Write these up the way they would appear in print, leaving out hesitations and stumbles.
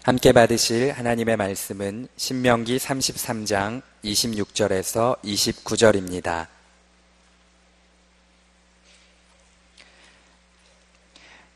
함께 받으실 하나님의 말씀은 신명기 33장 26절에서 29절입니다.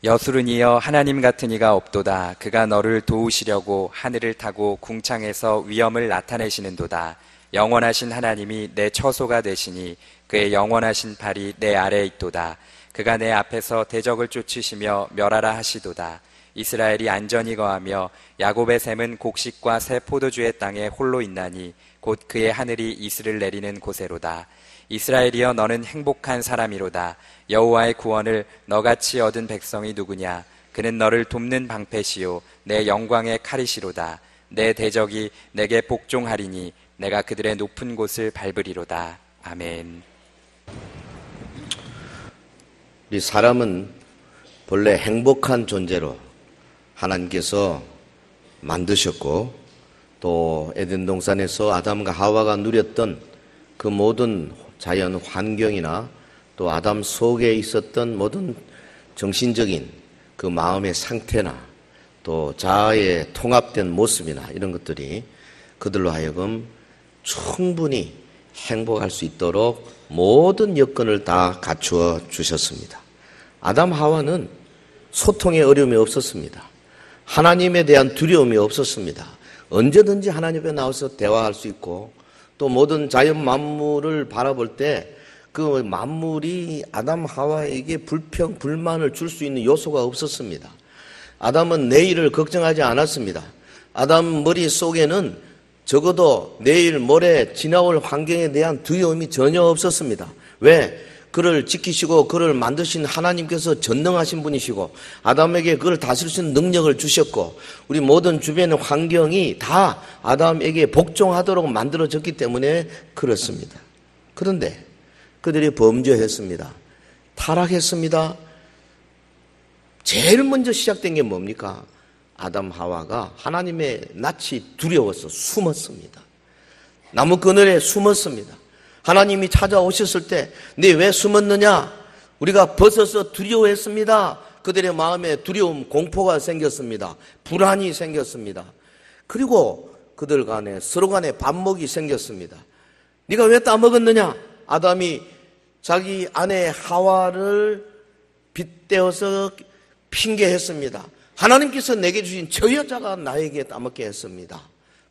여수르니여 하나님 같은 이가 없도다. 그가 너를 도우시려고 하늘을 타고 궁창에서 위엄을 나타내시는도다. 영원하신 하나님이 내 처소가 되시니 그의 영원하신 팔이 내 아래에 있도다. 그가 내 앞에서 대적을 쫓으시며 멸하라 하시도다. 이스라엘이 안전히 거하며 야곱의 샘은 곡식과 새 포도주의 땅에 홀로 있나니 곧 그의 하늘이 이슬을 내리는 곳에로다. 이스라엘이여 너는 행복한 사람이로다. 여호와의 구원을 너같이 얻은 백성이 누구냐? 그는 너를 돕는 방패시요 내 영광의 칼이시로다. 내 대적이 내게 복종하리니 내가 그들의 높은 곳을 밟으리로다. 아멘. 우리 사람은 본래 행복한 존재로 하나님께서 만드셨고, 또 에덴 동산에서 아담과 하와가 누렸던 그 모든 자연 환경이나 또 아담 속에 있었던 모든 정신적인 그 마음의 상태나 또 자아의 통합된 모습이나 이런 것들이 그들로 하여금 충분히 행복할 수 있도록 모든 여건을 다 갖추어 주셨습니다. 아담 하와는 소통의 어려움이 없었습니다. 하나님에 대한 두려움이 없었습니다. 언제든지 하나님 앞에 나와서 대화할 수 있고, 또 모든 자연 만물을 바라볼 때 그 만물이 아담 하와에게 불평, 불만을 줄 수 있는 요소가 없었습니다. 아담은 내일을 걱정하지 않았습니다. 아담 머릿속에는 적어도 내일 모레 지나올 환경에 대한 두려움이 전혀 없었습니다. 왜? 그를 지키시고 그를 만드신 하나님께서 전능하신 분이시고 아담에게 그걸 다스릴 수 있는 능력을 주셨고, 우리 모든 주변의 환경이 다 아담에게 복종하도록 만들어졌기 때문에 그렇습니다. 그런데 그들이 범죄했습니다. 타락했습니다. 제일 먼저 시작된 게 뭡니까? 아담 하와가 하나님의 낯이 두려워서 숨었습니다. 나무 그늘에 숨었습니다. 하나님이 찾아오셨을 때 네 왜 숨었느냐? 우리가 벗어서 두려워했습니다. 그들의 마음에 두려움, 공포가 생겼습니다. 불안이 생겼습니다. 그리고 그들 간에 서로 간에 반목이 생겼습니다. 네가 왜 따먹었느냐? 아담이 자기 아내 하와를 빗대어서 핑계했습니다. 하나님께서 내게 주신 저 여자가 나에게 따먹게 했습니다.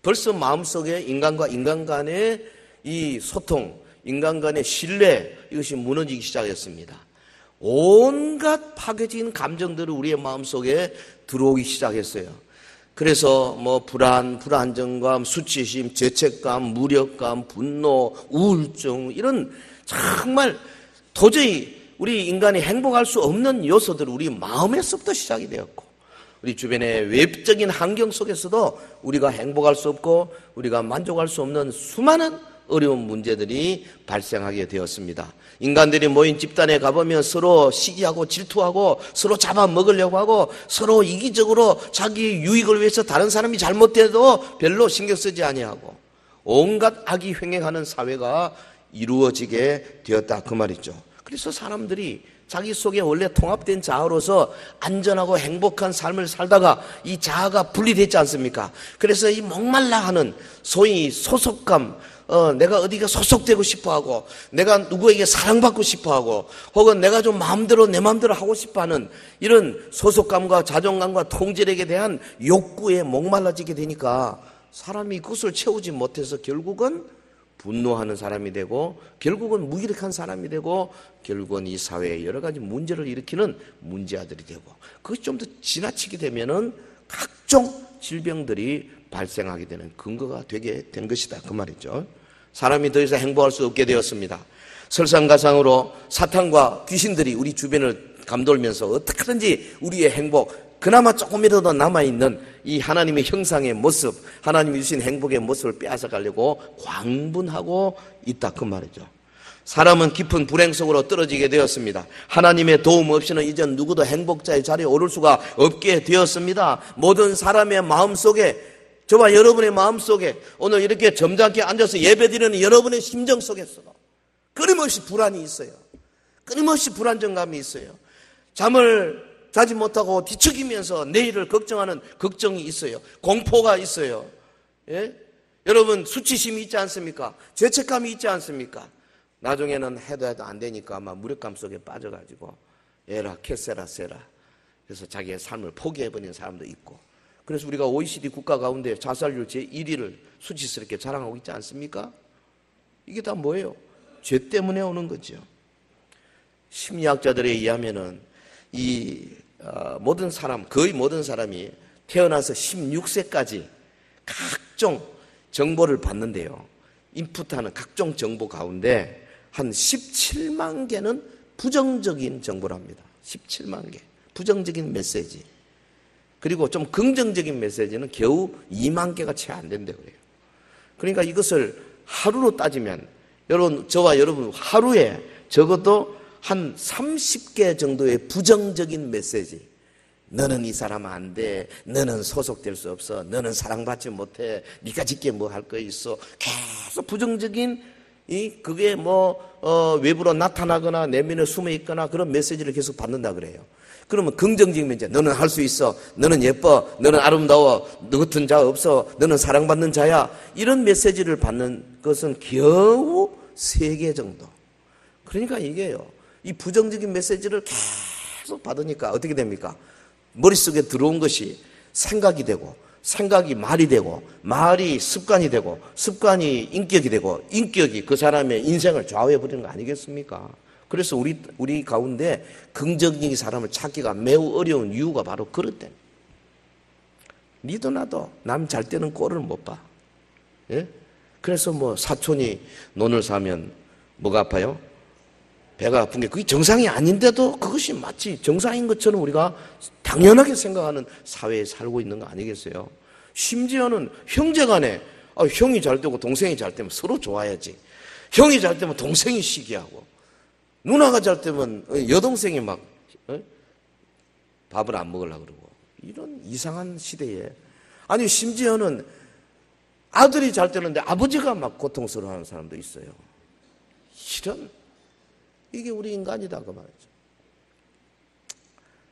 벌써 마음속에 인간과 인간 간의 이 소통, 인간 간의 신뢰, 이것이 무너지기 시작했습니다. 온갖 파괴적인 감정들이 우리의 마음속에 들어오기 시작했어요. 그래서 불안정감, 수치심, 죄책감, 무력감, 분노, 우울증, 이런 정말 도저히 우리 인간이 행복할 수 없는 요소들이 우리 마음에서부터 시작이 되었고, 우리 주변의 외적인 환경 속에서도 우리가 행복할 수 없고 우리가 만족할 수 없는 수많은 어려운 문제들이 발생하게 되었습니다. 인간들이 모인 집단에 가보면 서로 시기하고 질투하고 서로 잡아먹으려고 하고 서로 이기적으로 자기 유익을 위해서 다른 사람이 잘못돼도 별로 신경 쓰지 아니하고 온갖 악이 횡행하는 사회가 이루어지게 되었다, 그 말이죠. 그래서 사람들이 자기 속에 원래 통합된 자아로서 안전하고 행복한 삶을 살다가 이 자아가 분리됐지 않습니까? 그래서 이 목말라 하는 소위 소속감, 내가 어디가 소속되고 싶어하고 내가 누구에게 사랑받고 싶어하고 혹은 내가 좀 마음대로 내 마음대로 하고 싶어하는 이런 소속감과 자존감과 통제력에 대한 욕구에 목말라지게 되니까 사람이 그것을 채우지 못해서 결국은 분노하는 사람이 되고 결국은 무기력한 사람이 되고 결국은 이 사회에 여러 가지 문제를 일으키는 문제아들이 되고, 그것이 좀 더 지나치게 되면은 각종 질병들이 발생하게 되는 근거가 되게 된 것이다, 그 말이죠. 사람이 더 이상 행복할 수 없게 되었습니다. 설상가상으로 사탄과 귀신들이 우리 주변을 감돌면서 어떻게든지 우리의 행복, 그나마 조금이라도 남아있는 이 하나님의 형상의 모습, 하나님이 주신 행복의 모습을 빼앗아가려고 광분하고 있다, 그 말이죠. 사람은 깊은 불행 속으로 떨어지게 되었습니다. 하나님의 도움 없이는 이젠 누구도 행복자의 자리에 오를 수가 없게 되었습니다. 모든 사람의 마음속에, 저와 여러분의 마음속에 오늘 이렇게 점잖게 앉아서 예배드리는 여러분의 심정 속에서 끊임없이 불안이 있어요. 끊임없이 불안정감이 있어요. 잠을 자지 못하고 뒤척이면서 내일을 걱정하는 걱정이 있어요. 공포가 있어요. 예? 여러분 수치심이 있지 않습니까? 죄책감이 있지 않습니까? 나중에는 해도 안 되니까 아마 무력감 속에 빠져가지고 에라 캐세라 세라 그래서 자기의 삶을 포기해버리는 사람도 있고, 그래서 우리가 OECD 국가 가운데 자살률 제1위를 수치스럽게 자랑하고 있지 않습니까? 이게 다 뭐예요? 죄 때문에 오는 거죠. 심리학자들에 의하면은 모든 사람, 거의 모든 사람이 태어나서 16세까지 각종 정보를 받는데요. 인풋하는 각종 정보 가운데 한 17만 개는 부정적인 정보랍니다. 17만 개. 부정적인 메시지. 그리고 좀 긍정적인 메시지는 겨우 2만 개가 채 안 된다고 그래요. 그러니까 이것을 하루로 따지면 저와 여러분 하루에 적어도 한 30개 정도의 부정적인 메시지. 너는 이 사람 안 돼. 너는 소속될 수 없어. 너는 사랑받지 못해. 네가 짓게 뭐 할 거 있어. 계속 부정적인 그게 외부로 나타나거나 내면에 숨어 있거나 그런 메시지를 계속 받는다 그래요. 그러면 긍정적인 메시지. 너는 할 수 있어. 너는 예뻐. 너는 아름다워. 너 같은 자 없어. 너는 사랑받는 자야. 이런 메시지를 받는 것은 겨우 3개 정도. 그러니까 이게요. 이 부정적인 메시지를 계속 받으니까 어떻게 됩니까? 머릿속에 들어온 것이 생각이 되고, 생각이 말이 되고, 말이 습관이 되고, 습관이 인격이 되고, 인격이 그 사람의 인생을 좌우해버리는 거 아니겠습니까? 그래서 우리 가운데 긍정적인 사람을 찾기가 매우 어려운 이유가 바로 그렇대. 니도 나도 남 잘 때는 꼴을 못 봐. 예? 그래서 사촌이 논을 사면 뭐가 아파요? 배가 아픈 게 그게 정상이 아닌데도 그것이 마치 정상인 것처럼 우리가 당연하게 생각하는 사회에 살고 있는 거 아니겠어요? 심지어는 형제간에 형이 잘 되고 동생이 잘 되면 서로 좋아야지. 형이 잘 되면 동생이 시기하고, 누나가 잘 되면 여동생이 막 밥을 안 먹으려고 그러고, 이런 이상한 시대에, 아니 심지어는 아들이 잘 되는데 아버지가 막 고통스러워하는 사람도 있어요. 이게 우리 인간이다 그 말이죠.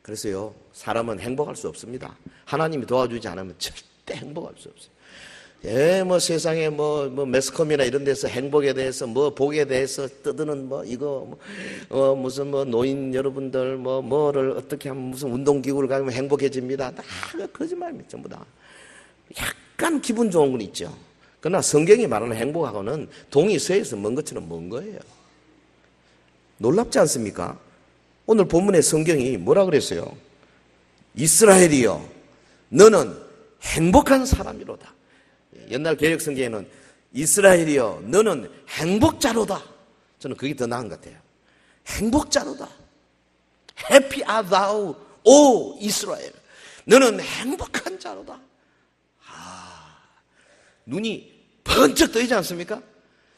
그래서요, 사람은 행복할 수 없습니다. 하나님이 도와주지 않으면 절대 행복할 수 없어요. 예, 세상에 매스컴이나 이런 데서 행복에 대해서 복에 대해서 떠드는 무슨 노인 여러분들 뭐를 어떻게 하면 무슨 운동기구를 가면 행복해집니다. 다 거짓말입니다. 전부 다. 약간 기분 좋은 건 있죠. 그러나 성경이 말하는 행복하고는 동이 서에서 먼 것처럼 먼 거예요. 놀랍지 않습니까? 오늘 본문의 성경이 뭐라 그랬어요? 이스라엘이여, 너는 행복한 사람이로다. 옛날 개혁 성경에는 이스라엘이여, 너는 행복자로다. 저는 그게 더 나은 것 같아요. 행복자로다. Happy art thou, O 이스라엘. 너는 행복한 자로다. 눈이 번쩍 뜨이지 않습니까?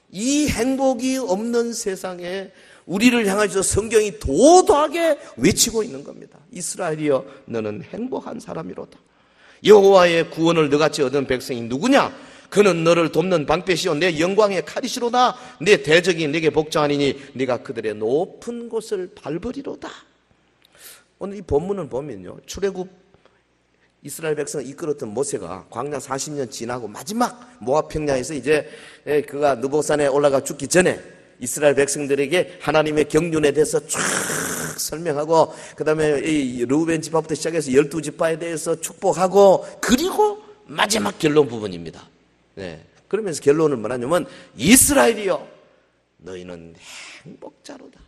이 행복이 없는 세상에 우리를 향해서 성경이 도도하게 외치고 있는 겁니다. 이스라엘이여, 너는 행복한 사람이로다. 여호와의 구원을 너같이 얻은 백성이 누구냐? 그는 너를 돕는 방패시오 내 영광의 칼이시로다. 내 대적이 내게 복종하니니 네가 그들의 높은 곳을 밟으리로다. 오늘 이 본문을 보면요, 출애굽 이스라엘 백성을 이끌었던 모세가 광야 40년 지나고 마지막 모압 평야에서 이제 그가 느보산에 올라가 죽기 전에 이스라엘 백성들에게 하나님의 경륜에 대해서 쫙 설명하고, 그 다음에 이 르우벤 지파부터 시작해서 12지파에 대해서 축복하고, 그리고 마지막 결론 부분입니다. 네. 그러면서 결론은 뭐냐면 이스라엘이여, 너희는 행복자로다.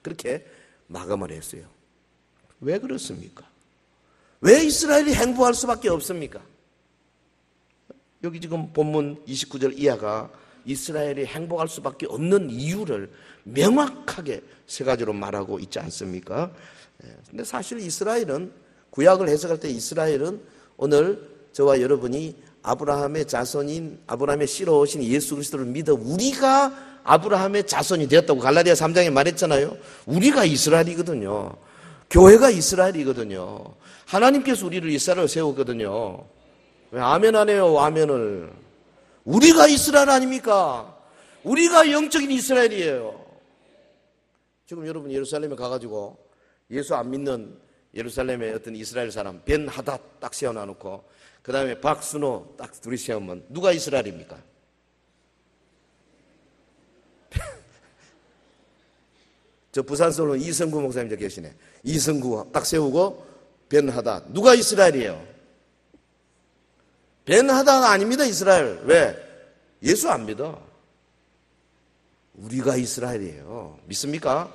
그렇게 마감을 했어요. 왜 그렇습니까? 왜 이스라엘이 행복할 수밖에 없습니까? 여기 지금 본문 29절 이하가 이스라엘이 행복할 수밖에 없는 이유를 명확하게 3가지로 말하고 있지 않습니까? 근데 사실 이스라엘은, 구약을 해석할 때 이스라엘은 오늘 저와 여러분이 아브라함의 자손인, 아브라함의 씨로 오신 예수 그리스도를 믿어 우리가 아브라함의 자손이 되었다고 갈라디아 3장에 말했잖아요. 우리가 이스라엘이거든요. 교회가 이스라엘이거든요. 하나님께서 우리를 이스라엘로 세우거든요. 왜 아멘 안 해요? 아멘을. 우리가 이스라엘 아닙니까? 우리가 영적인 이스라엘이에요. 지금 여러분 예루살렘에 가가지고 예수 안 믿는 예루살렘에 어떤 이스라엘 사람 벤 하닷 딱 세워놔놓고 그 다음에 박순호 딱 둘이 세우면 누가 이스라엘입니까? 저 부산서울은 이성구 목사님 계시네. 이성구 딱 세우고 벤 하닷 누가 이스라엘이에요? 벤 하닷 아닙니다. 이스라엘. 왜? 예수 안 믿어. 우리가 이스라엘이에요. 믿습니까?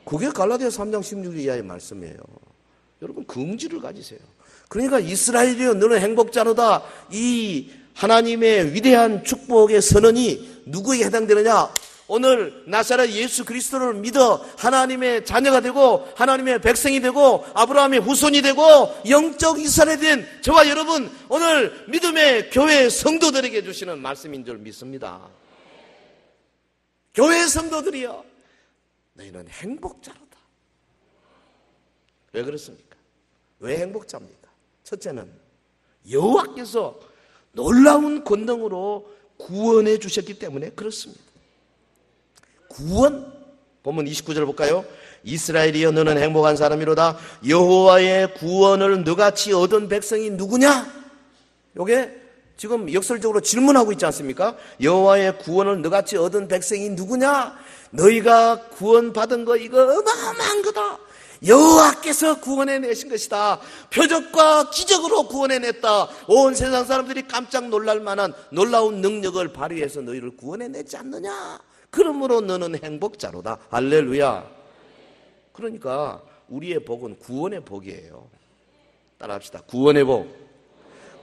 그게 갈라디아 3장 16절 이하의 말씀이에요. 여러분 긍지를 가지세요. 그러니까 이스라엘이여 너는 행복자로다. 이 하나님의 위대한 축복의 선언이 누구에게 해당되느냐? 오늘 나사렛 예수 그리스도를 믿어 하나님의 자녀가 되고 하나님의 백성이 되고 아브라함의 후손이 되고 영적 이스라엘이 된 저와 여러분 오늘 믿음의 교회 성도들에게 주시는 말씀인 줄 믿습니다. 교회 성도들이여 너희는 행복자로다. 왜 그렇습니까? 왜 행복자입니까? 첫째는 여호와께서 놀라운 권능으로 구원해 주셨기 때문에 그렇습니다. 구원? 본문 29절 볼까요? 이스라엘이여 너는 행복한 사람이로다. 여호와의 구원을 너같이 얻은 백성이 누구냐? 요게 지금 역설적으로 질문하고 있지 않습니까? 여호와의 구원을 너같이 얻은 백성이 누구냐? 너희가 구원받은 거 이거 어마어마한 거다. 여호와께서 구원해 내신 것이다. 표적과 기적으로 구원해 냈다. 온 세상 사람들이 깜짝 놀랄 만한 놀라운 능력을 발휘해서 너희를 구원해 냈지 않느냐? 그러므로 너는 행복자로다. 할렐루야. 그러니까 우리의 복은 구원의 복이에요. 따라합시다. 구원의 복.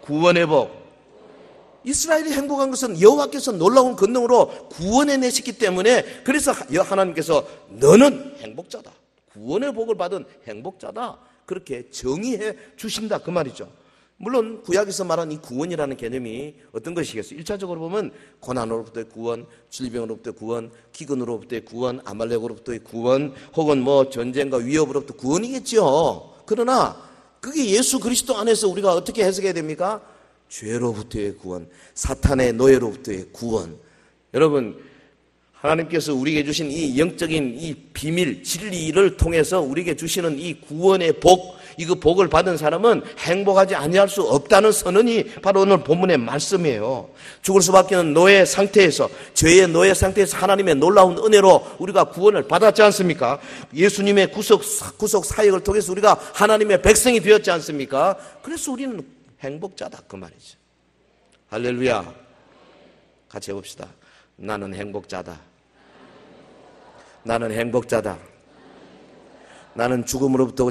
구원의 복. 이스라엘이 행복한 것은 여호와께서 놀라운 권능으로 구원해 내셨기 때문에 그래서 하나님께서 너는 행복자다. 구원의 복을 받은 행복자다. 그렇게 정의해 주신다. 그 말이죠. 물론 구약에서 말한 이 구원이라는 개념이 어떤 것이겠어요? 1차적으로 보면 고난으로부터의 구원, 질병으로부터의 구원, 기근으로부터의 구원, 아말렉으로부터의 구원, 혹은 뭐 전쟁과 위협으로부터 구원이겠죠. 그러나 그게 예수 그리스도 안에서 우리가 어떻게 해석해야 됩니까? 죄로부터의 구원, 사탄의 노예로부터의 구원. 여러분, 하나님께서 우리에게 주신 이 영적인 이 비밀, 진리를 통해서 우리에게 주시는 이 구원의 복, 이거 복을 받은 사람은 행복하지 아니할 수 없다는 선언이 바로 오늘 본문의 말씀이에요. 죽을 수밖에 없는 노예 상태에서, 죄의 노예 상태에서 하나님의 놀라운 은혜로 우리가 구원을 받았지 않습니까? 예수님의 구속 사역을 통해서 우리가 하나님의 백성이 되었지 않습니까? 그래서 우리는 행복자다 그 말이죠. 할렐루야. 같이 해봅시다. 나는 행복자다. 나는 행복자다. 나는 죽음으로부터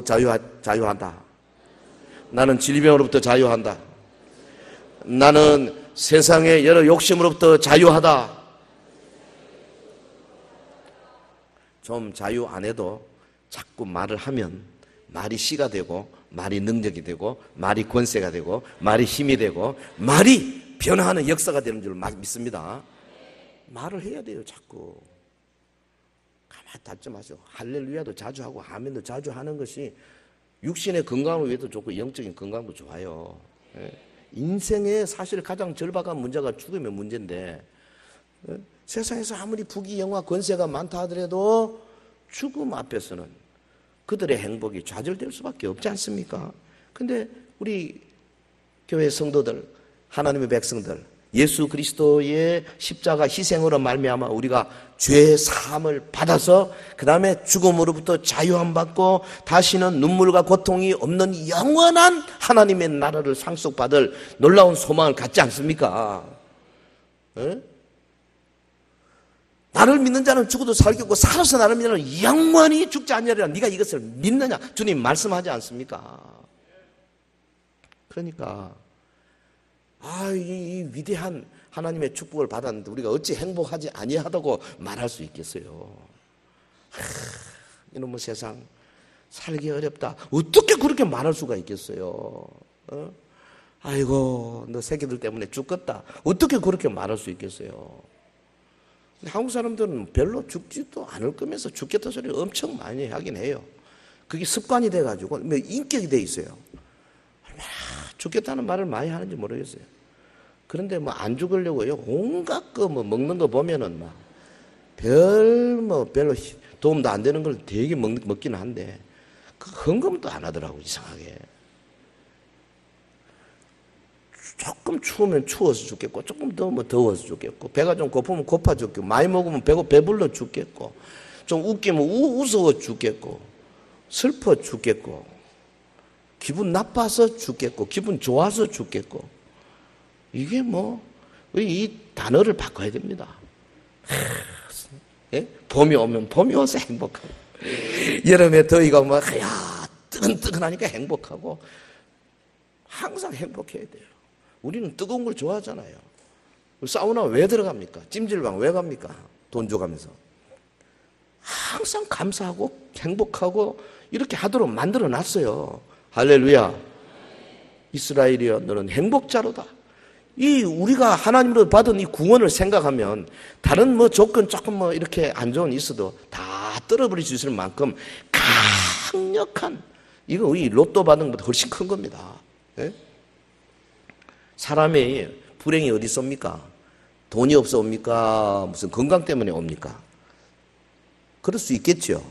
자유한다. 나는 질병으로부터 자유한다. 나는 세상의 여러 욕심으로부터 자유하다. 좀 자유 안 해도 자꾸 말을 하면 말이 씨가 되고 말이 능력이 되고 말이 권세가 되고 말이 힘이 되고 말이 변화하는 역사가 되는 줄 믿습니다. 말을 해야 돼요. 자꾸 가만히 닫지 마세요. 할렐루야도 자주 하고 아멘도 자주 하는 것이 육신의 건강을 위해도 좋고 영적인 건강도 좋아요. 인생의 사실 가장 절박한 문제가 죽음의 문제인데 세상에서 아무리 부귀 영화 권세가 많다 하더라도 죽음 앞에서는 그들의 행복이 좌절될 수밖에 없지 않습니까? 근데 우리 교회 성도들, 하나님의 백성들, 예수 그리스도의 십자가 희생으로 말미암아 우리가 죄 사함을 받아서 그 다음에 죽음으로부터 자유함 받고 다시는 눈물과 고통이 없는 영원한 하나님의 나라를 상속받을 놀라운 소망을 갖지 않습니까? 에? 나를 믿는 자는 죽어도 살겠고 살아서 나를 믿는 자는 영원히 죽지 않으리라. 네가 이것을 믿느냐? 주님 말씀하지 않습니까? 그러니까 이 위대한 하나님의 축복을 받았는데 우리가 어찌 행복하지 아니하다고 말할 수 있겠어요? 이놈의 세상 살기 어렵다. 어떻게 그렇게 말할 수가 있겠어요? 아이고 너 새끼들 때문에 죽겠다. 어떻게 그렇게 말할 수 있겠어요? 한국 사람들은 별로 죽지도 않을 거면서 죽겠다 소리 엄청 많이 하긴 해요. 그게 습관이 돼가지고 인격이 돼 있어요. 얼마나 죽겠다는 말을 많이 하는지 모르겠어요. 그런데 뭐 안 죽으려고요. 온갖 거 뭐 먹는 거 보면은 별로 도움도 안 되는 걸 되게 먹기는 한데 그 헌금도 안 하더라고, 이상하게. 조금 추우면 추워서 죽겠고, 조금 더우면 더워서 죽겠고, 배가 좀 고프면 고파 죽겠고, 많이 먹으면 배불러 죽겠고, 좀 웃기면 웃어 죽겠고, 슬퍼 죽겠고, 기분 나빠서 죽겠고, 기분 좋아서 죽겠고. 이게 뭐, 이 단어를 바꿔야 됩니다. 예? 봄이 오면 봄이 와서 행복하고, 여름에 더위가 오면, 야, 뜨끈뜨끈하니까 행복하고, 항상 행복해야 돼요. 우리는 뜨거운 걸 좋아하잖아요. 사우나 왜 들어갑니까? 찜질방 왜 갑니까? 돈 줘가면서. 항상 감사하고 행복하고 이렇게 하도록 만들어 놨어요. 할렐루야. 이스라엘이여 너는 행복자로다. 이 우리가 하나님으로 받은 이 구원을 생각하면 다른 뭐 조건 조금 뭐 이렇게 안 좋은 게 있어도 다 떨어버릴 수 있을 만큼 강력한, 이거 이 로또 받은 것보다 훨씬 큰 겁니다. 예? 사람의 불행이 어디 있습니까? 돈이 없어 옵니까? 무슨 건강 때문에 옵니까? 그럴 수 있겠죠.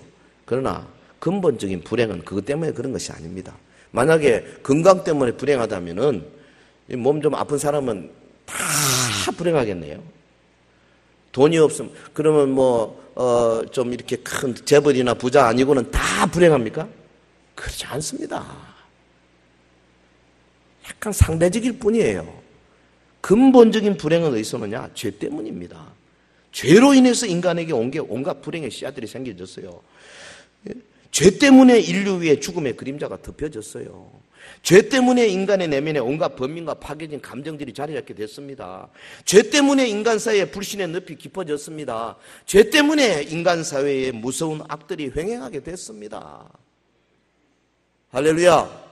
그러나 근본적인 불행은 그것 때문에 그런 것이 아닙니다. 만약에 건강 때문에 불행하다면은 몸 좀 아픈 사람은 다 불행하겠네요. 돈이 없으면, 그러면 뭐, 좀 이렇게 큰 재벌이나 부자 아니고는 다 불행합니까? 그렇지 않습니다. 약간 상대적일 뿐이에요. 근본적인 불행은 어디서 오느냐? 죄 때문입니다. 죄로 인해서 인간에게 온 게 온갖 불행의 씨앗들이 생겨졌어요. 죄 때문에 인류 위에 죽음의 그림자가 덮여졌어요. 죄 때문에 인간의 내면에 온갖 범민과 파괴진 감정들이 자리 잡게 됐습니다. 죄 때문에 인간 사이에 불신의 늪이 깊어졌습니다. 죄 때문에 인간 사회에 무서운 악들이 횡행하게 됐습니다. 할렐루야.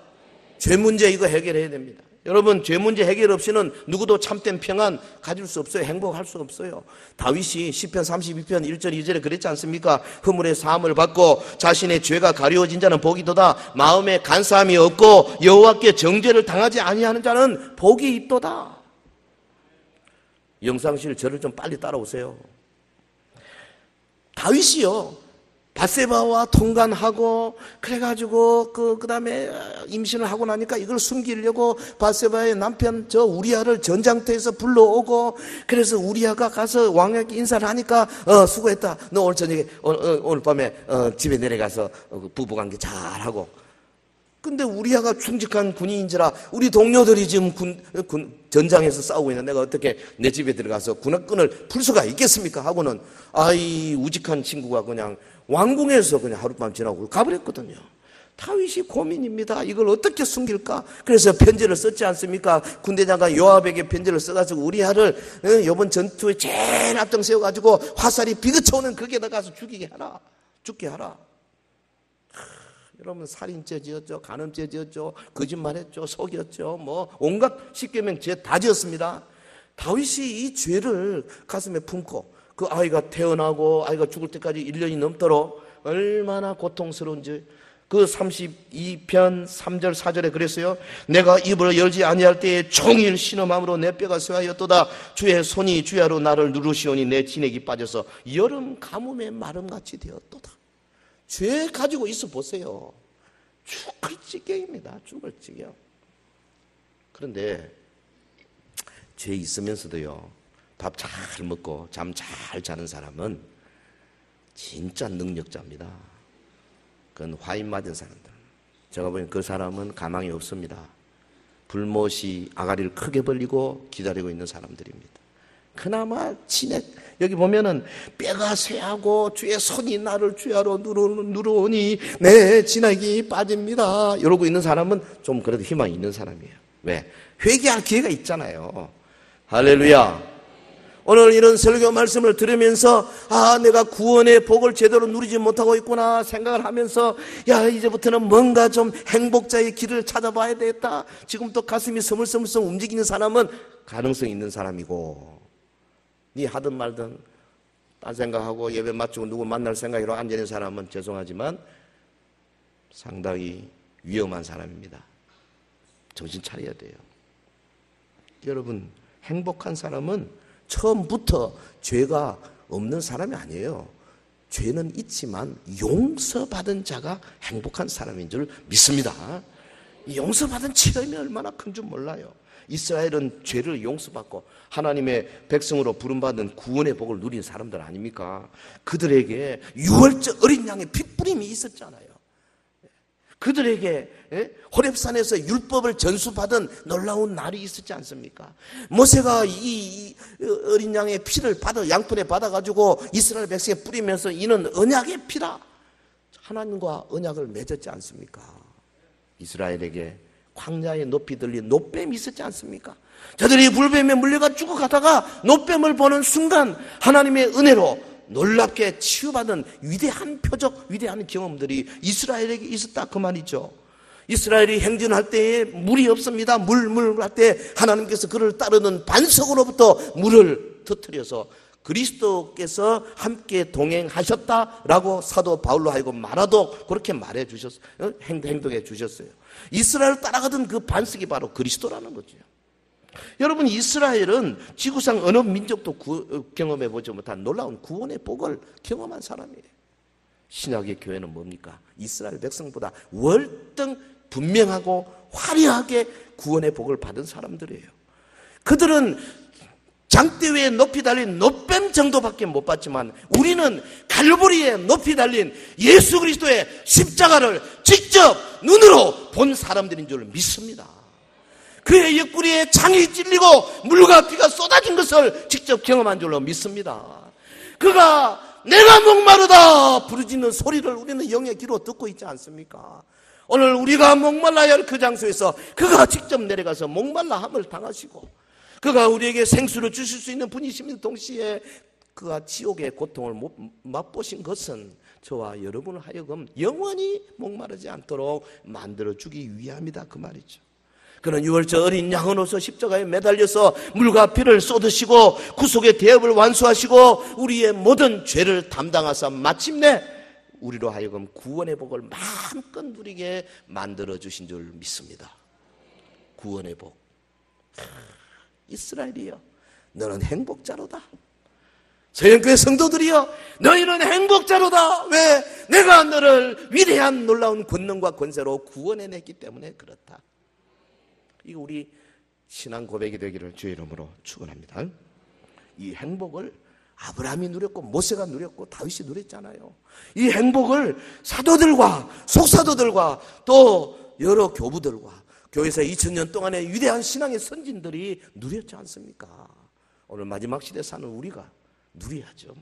죄 문제 이거 해결해야 됩니다. 여러분, 죄 문제 해결 없이는 누구도 참된 평안 가질 수 없어요. 행복할 수 없어요. 다윗이 시편 32편 1절 2절에 그랬지 않습니까? 허물의 사함을 받고 자신의 죄가 가려워진 자는 복이도다. 마음에 간사함이 없고 여호와께 정죄를 당하지 아니하는 자는 복이 있도다. 영상실 저를 좀 빨리 따라오세요. 다윗이요, 밧세바와 통간하고 그래가지고 그다음에 임신을 하고 나니까 이걸 숨기려고 밧세바의 남편 저 우리아를 전장터에서 불러오고, 그래서 우리아가 가서 왕에게 인사를 하니까 수고했다. 너 오늘 저녁에 오늘 밤에 집에 내려가서 부부관계 잘하고. 근데 우리아가 충직한 군인인지라 우리 동료들이 지금 전장에서 싸우고 있는데 내가 어떻게 내 집에 들어가서 군악끈을 풀 수가 있겠습니까? 하고는 아이 우직한 친구가 그냥 왕궁에서 그냥 하룻밤 지나고 가버렸거든요. 다윗이 고민입니다. 이걸 어떻게 숨길까? 그래서 편지를 썼지 않습니까? 군대장관 요압에게 편지를 써가지고 우리아를 이번 전투에 제일 앞장 세워가지고 화살이 비그쳐오는 거기에다 가서 죽게 하라. 여러분, 살인죄 지었죠, 간음죄 지었죠, 거짓말했죠, 속였죠, 뭐 온갖 십계명 죄 다 지었습니다. 다윗이 이 죄를 가슴에 품고 그 아이가 태어나고 아이가 죽을 때까지 1년이 넘도록 얼마나 고통스러운지, 그 32편 3절 4절에 그랬어요. 내가 입을 열지 아니할 때에 종일 신음함으로 내 뼈가 쇠하였도다. 주의 손이 주야로 나를 누르시오니 내 진액이 빠져서 여름 가뭄의 마름같이 되었도다. 죄 가지고 있어 보세요. 죽을 지경입니다. 죽을 지경. 그런데 죄 있으면서도요, 밥 잘 먹고 잠 잘 자는 사람은 진짜 능력자입니다. 그건 화인 맞은 사람들. 제가 보기엔 그 사람은 가망이 없습니다. 불못이 아가리를 크게 벌리고 기다리고 있는 사람들입니다. 그나마 진액, 여기 보면은 뼈가 쇠하고 주의 손이 나를 주야로 누르오니 내 진액이 빠집니다 이러고 있는 사람은 좀 그래도 희망이 있는 사람이에요. 왜? 회개할 기회가 있잖아요. 할렐루야. 오늘 이런 설교 말씀을 들으면서 내가 구원의 복을 제대로 누리지 못하고 있구나 생각을 하면서 이제부터는 뭔가 좀 행복자의 길을 찾아봐야 되겠다. 지금부터 가슴이 서물서물 움직이는 사람은 가능성이 있는 사람이고, 네 하든 말든 딴 생각하고 예배 마치고 누구 만날 생각으로 앉아있는 사람은 죄송하지만 상당히 위험한 사람입니다. 정신 차려야 돼요. 여러분, 행복한 사람은 처음부터 죄가 없는 사람이 아니에요. 죄는 있지만 용서받은 자가 행복한 사람인 줄 믿습니다. 용서받은 체험이 얼마나 큰 줄 몰라요. 이스라엘은 죄를 용서받고 하나님의 백성으로 부름받은 구원의 복을 누린 사람들 아닙니까? 그들에게 유월절 어린 양의 핏부림이 있었잖아요. 그들에게 호렙산에서 율법을 전수받은 놀라운 날이 있었지 않습니까? 모세가 이 어린 양의 피를 양푼에 받아가지고 이스라엘 백성에 뿌리면서 이는 언약의 피다. 하나님과 언약을 맺었지 않습니까? 이스라엘에게 광야에 높이 들린 노뱀이 있었지 않습니까? 저들이 물뱀에 물려가 죽어가다가 노뱀을 보는 순간 하나님의 은혜로 놀랍게 치유받은 위대한 표적, 위대한 경험들이 이스라엘에게 있었다 그 말이죠. 이스라엘이 행진할 때에 물이 없습니다. 물 할 때 하나님께서 그를 따르는 반석으로부터 물을 터뜨려서 그리스도께서 함께 동행하셨다라고 사도 바울로 하여금 말하도록 그렇게 말해 주셨어요. 행동해 주셨어요. 이스라엘을 따라가던 그 반석이 바로 그리스도라는 거죠. 여러분, 이스라엘은 지구상 어느 민족도 경험해 보지 못한 놀라운 구원의 복을 경험한 사람이에요. 신약의 교회는 뭡니까? 이스라엘 백성보다 월등 분명하고 화려하게 구원의 복을 받은 사람들이에요. 그들은 장대 위에 높이 달린 노뱀 정도밖에 못 받지만 우리는 갈보리에 높이 달린 예수 그리스도의 십자가를 직접 눈으로 본 사람들인 줄 믿습니다. 그의 옆구리에 창이 찔리고 물과 피가 쏟아진 것을 직접 경험한 줄로 믿습니다. 그가 내가 목마르다 부르짖는 소리를 우리는 영의 귀로 듣고 있지 않습니까? 오늘 우리가 목말라야 할 그 장소에서 그가 직접 내려가서 목말라함을 당하시고 그가 우리에게 생수를 주실 수 있는 분이시면 동시에 그가 지옥의 고통을 맛보신 것은 저와 여러분을 하여금 영원히 목마르지 않도록 만들어주기 위함이다 그 말이죠. 그는 유월절 어린 양으로서 십자가에 매달려서 물과 피를 쏟으시고 구속의 대업을 완수하시고 우리의 모든 죄를 담당하사 마침내 우리로 하여금 구원의 복을 마음껏 누리게 만들어주신 줄 믿습니다. 구원의 복. 이스라엘이여, 너는 행복자로다. 서영교회 성도들이여, 너희는 행복자로다. 왜? 내가 너를 위대한 놀라운 권능과 권세로 구원해냈기 때문에 그렇다. 이거 우리 신앙 고백이 되기를 주의 이름으로 축원합니다. 이 행복을 아브라함이 누렸고 모세가 누렸고 다윗이 누렸잖아요. 이 행복을 사도들과 속사도들과 또 여러 교부들과 교회에서 2000년 동안의 위대한 신앙의 선진들이 누렸지 않습니까? 오늘 마지막 시대 사는 우리가 누려야죠.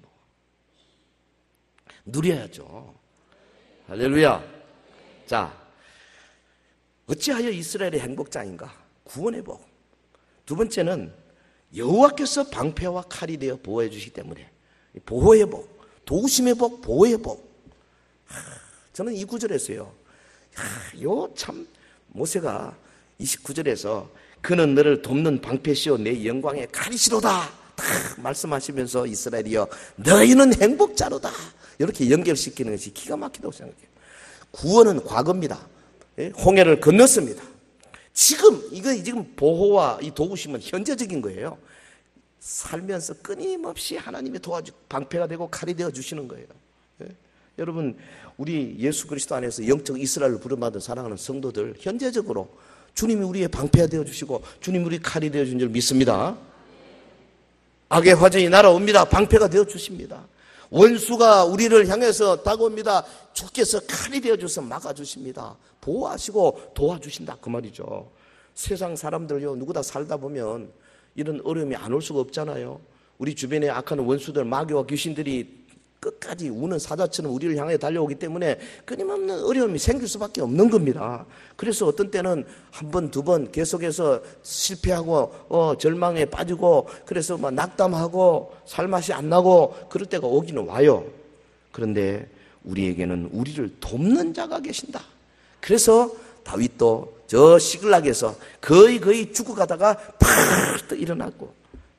누려야죠. 할렐루야. 자, 어찌하여 이스라엘의 행복자인가? 구원의 복. 두 번째는 여호와께서 방패와 칼이 되어 보호해 주시기 때문에 보호의 복, 도우심의 복, 보호의 복. 저는 이 구절에서요. 요 참 모세가 29절에서 그는 너를 돕는 방패시오 내 영광의 칼이시로다 딱 말씀하시면서 이스라엘이여 너희는 행복자로다 이렇게 연결시키는 것이 기가 막히다고 생각해요. 구원은 과거입니다. 홍해를 건넜습니다. 지금 보호와 이 도우심은 현재적인 거예요. 살면서 끊임없이 하나님의 방패가 되고 칼이 되어 주시는 거예요. 여러분, 우리 예수 그리스도 안에서 영적 이스라엘을 부름받은 사랑하는 성도들, 현재적으로 주님이 우리의 방패가 되어 주시고 주님이 우리 칼이 되어 준 줄 믿습니다. 악의 화전이 날아옵니다. 방패가 되어 주십니다. 원수가 우리를 향해서 다가옵니다. 주께서 칼이 되어 주셔서 막아주십니다. 보호하시고 도와주신다 그 말이죠. 세상 사람들요, 누구 다 살다 보면 이런 어려움이 안 올 수가 없잖아요. 우리 주변에 악한 원수들, 마귀와 귀신들이 끝까지 우는 사자처럼 우리를 향해 달려오기 때문에 끊임없는 어려움이 생길 수밖에 없는 겁니다. 그래서 어떤 때는 한 번, 두 번 계속해서 실패하고 절망에 빠지고 그래서 막 낙담하고 살맛이 안 나고 그럴 때가 오기는 와요. 그런데 우리에게는 우리를 돕는 자가 계신다. 그래서 다윗도 저 시글락에서 거의 죽어가다가 팍 일어났고,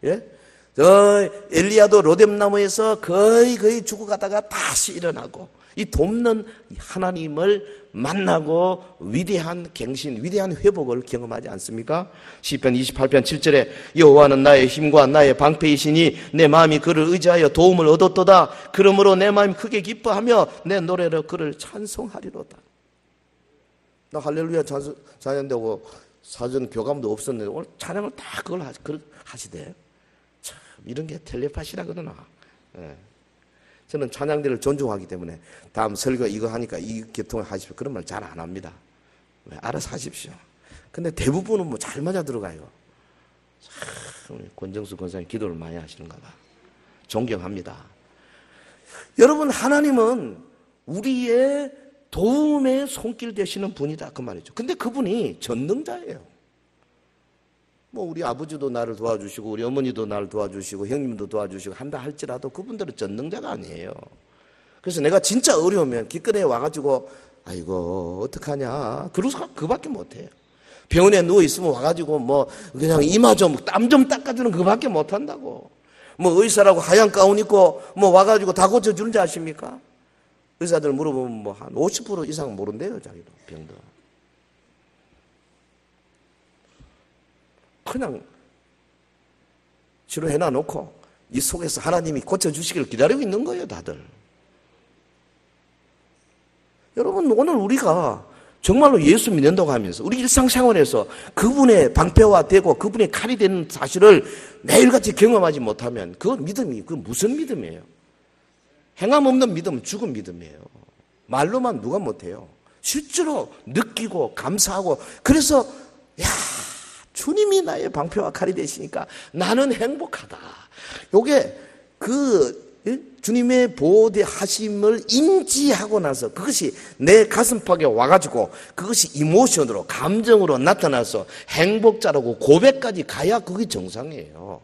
예? 저 엘리야도 로뎀나무에서 거의 죽어가다가 다시 일어나고, 이 돕는 하나님을 만나고 위대한 갱신, 위대한 회복을 경험하지 않습니까? 시편 28편 7절에 여호와는 나의 힘과 나의 방패이시니 내 마음이 그를 의지하여 도움을 얻었도다. 그러므로 내 마음이 크게 기뻐하며 내 노래로 그를 찬송하리로다. 나 할렐루야 찬양되고 사전 교감도 없었는데 오늘 찬양을 다 그걸 하시대. 참 이런 게 텔레파시라 그러나. 예. 저는 찬양대를 존중하기 때문에 다음 설교 이거 하니까 이 계통을 하십시오. 그런 말 잘 안 합니다. 네, 알아서 하십시오. 근데 대부분은 뭐 잘 맞아 들어가요. 참 권정수 권사님 기도를 많이 하시는가 봐. 존경합니다. 여러분 하나님은 우리의 도움의 손길 되시는 분이다 그 말이죠. 근데 그분이 전능자예요. 뭐 우리 아버지도 나를 도와주시고 우리 어머니도 나를 도와주시고 형님도 도와주시고 한다 할지라도 그분들은 전능자가 아니에요. 그래서 내가 진짜 어려우면 기껏해 와가지고 아이고 어떡하냐 그러서 그밖에 못해요. 병원에 누워있으면 와가지고 뭐 그냥 이마 좀 땀 좀 닦아주는 그밖에 못한다고. 뭐 의사라고 하얀 가운 입고 뭐 와가지고 다 고쳐주는지 아십니까? 의사들 물어보면 뭐 한 50% 이상 모른대요 자기도 병도. 그냥 치료해놔 놓고 이 속에서 하나님이 고쳐주시기를 기다리고 있는 거예요 다들. 여러분 오늘 우리가 정말로 예수 믿는다고 하면서 우리 일상생활에서 그분의 방패와 되고 그분의 칼이 되는 사실을 매일같이 경험하지 못하면 그 믿음이 그 무슨 믿음이에요? 행함 없는 믿음은 죽은 믿음이에요. 말로만 누가 못해요. 실제로 느끼고 감사하고 그래서 야 주님이 나의 방패와 칼이 되시니까 나는 행복하다. 요게 주님의 보호하심을 인지하고 나서 그것이 내 가슴팍에 와가지고 그것이 이모션으로 감정으로 나타나서 행복자라고 고백까지 가야 그게 정상이에요.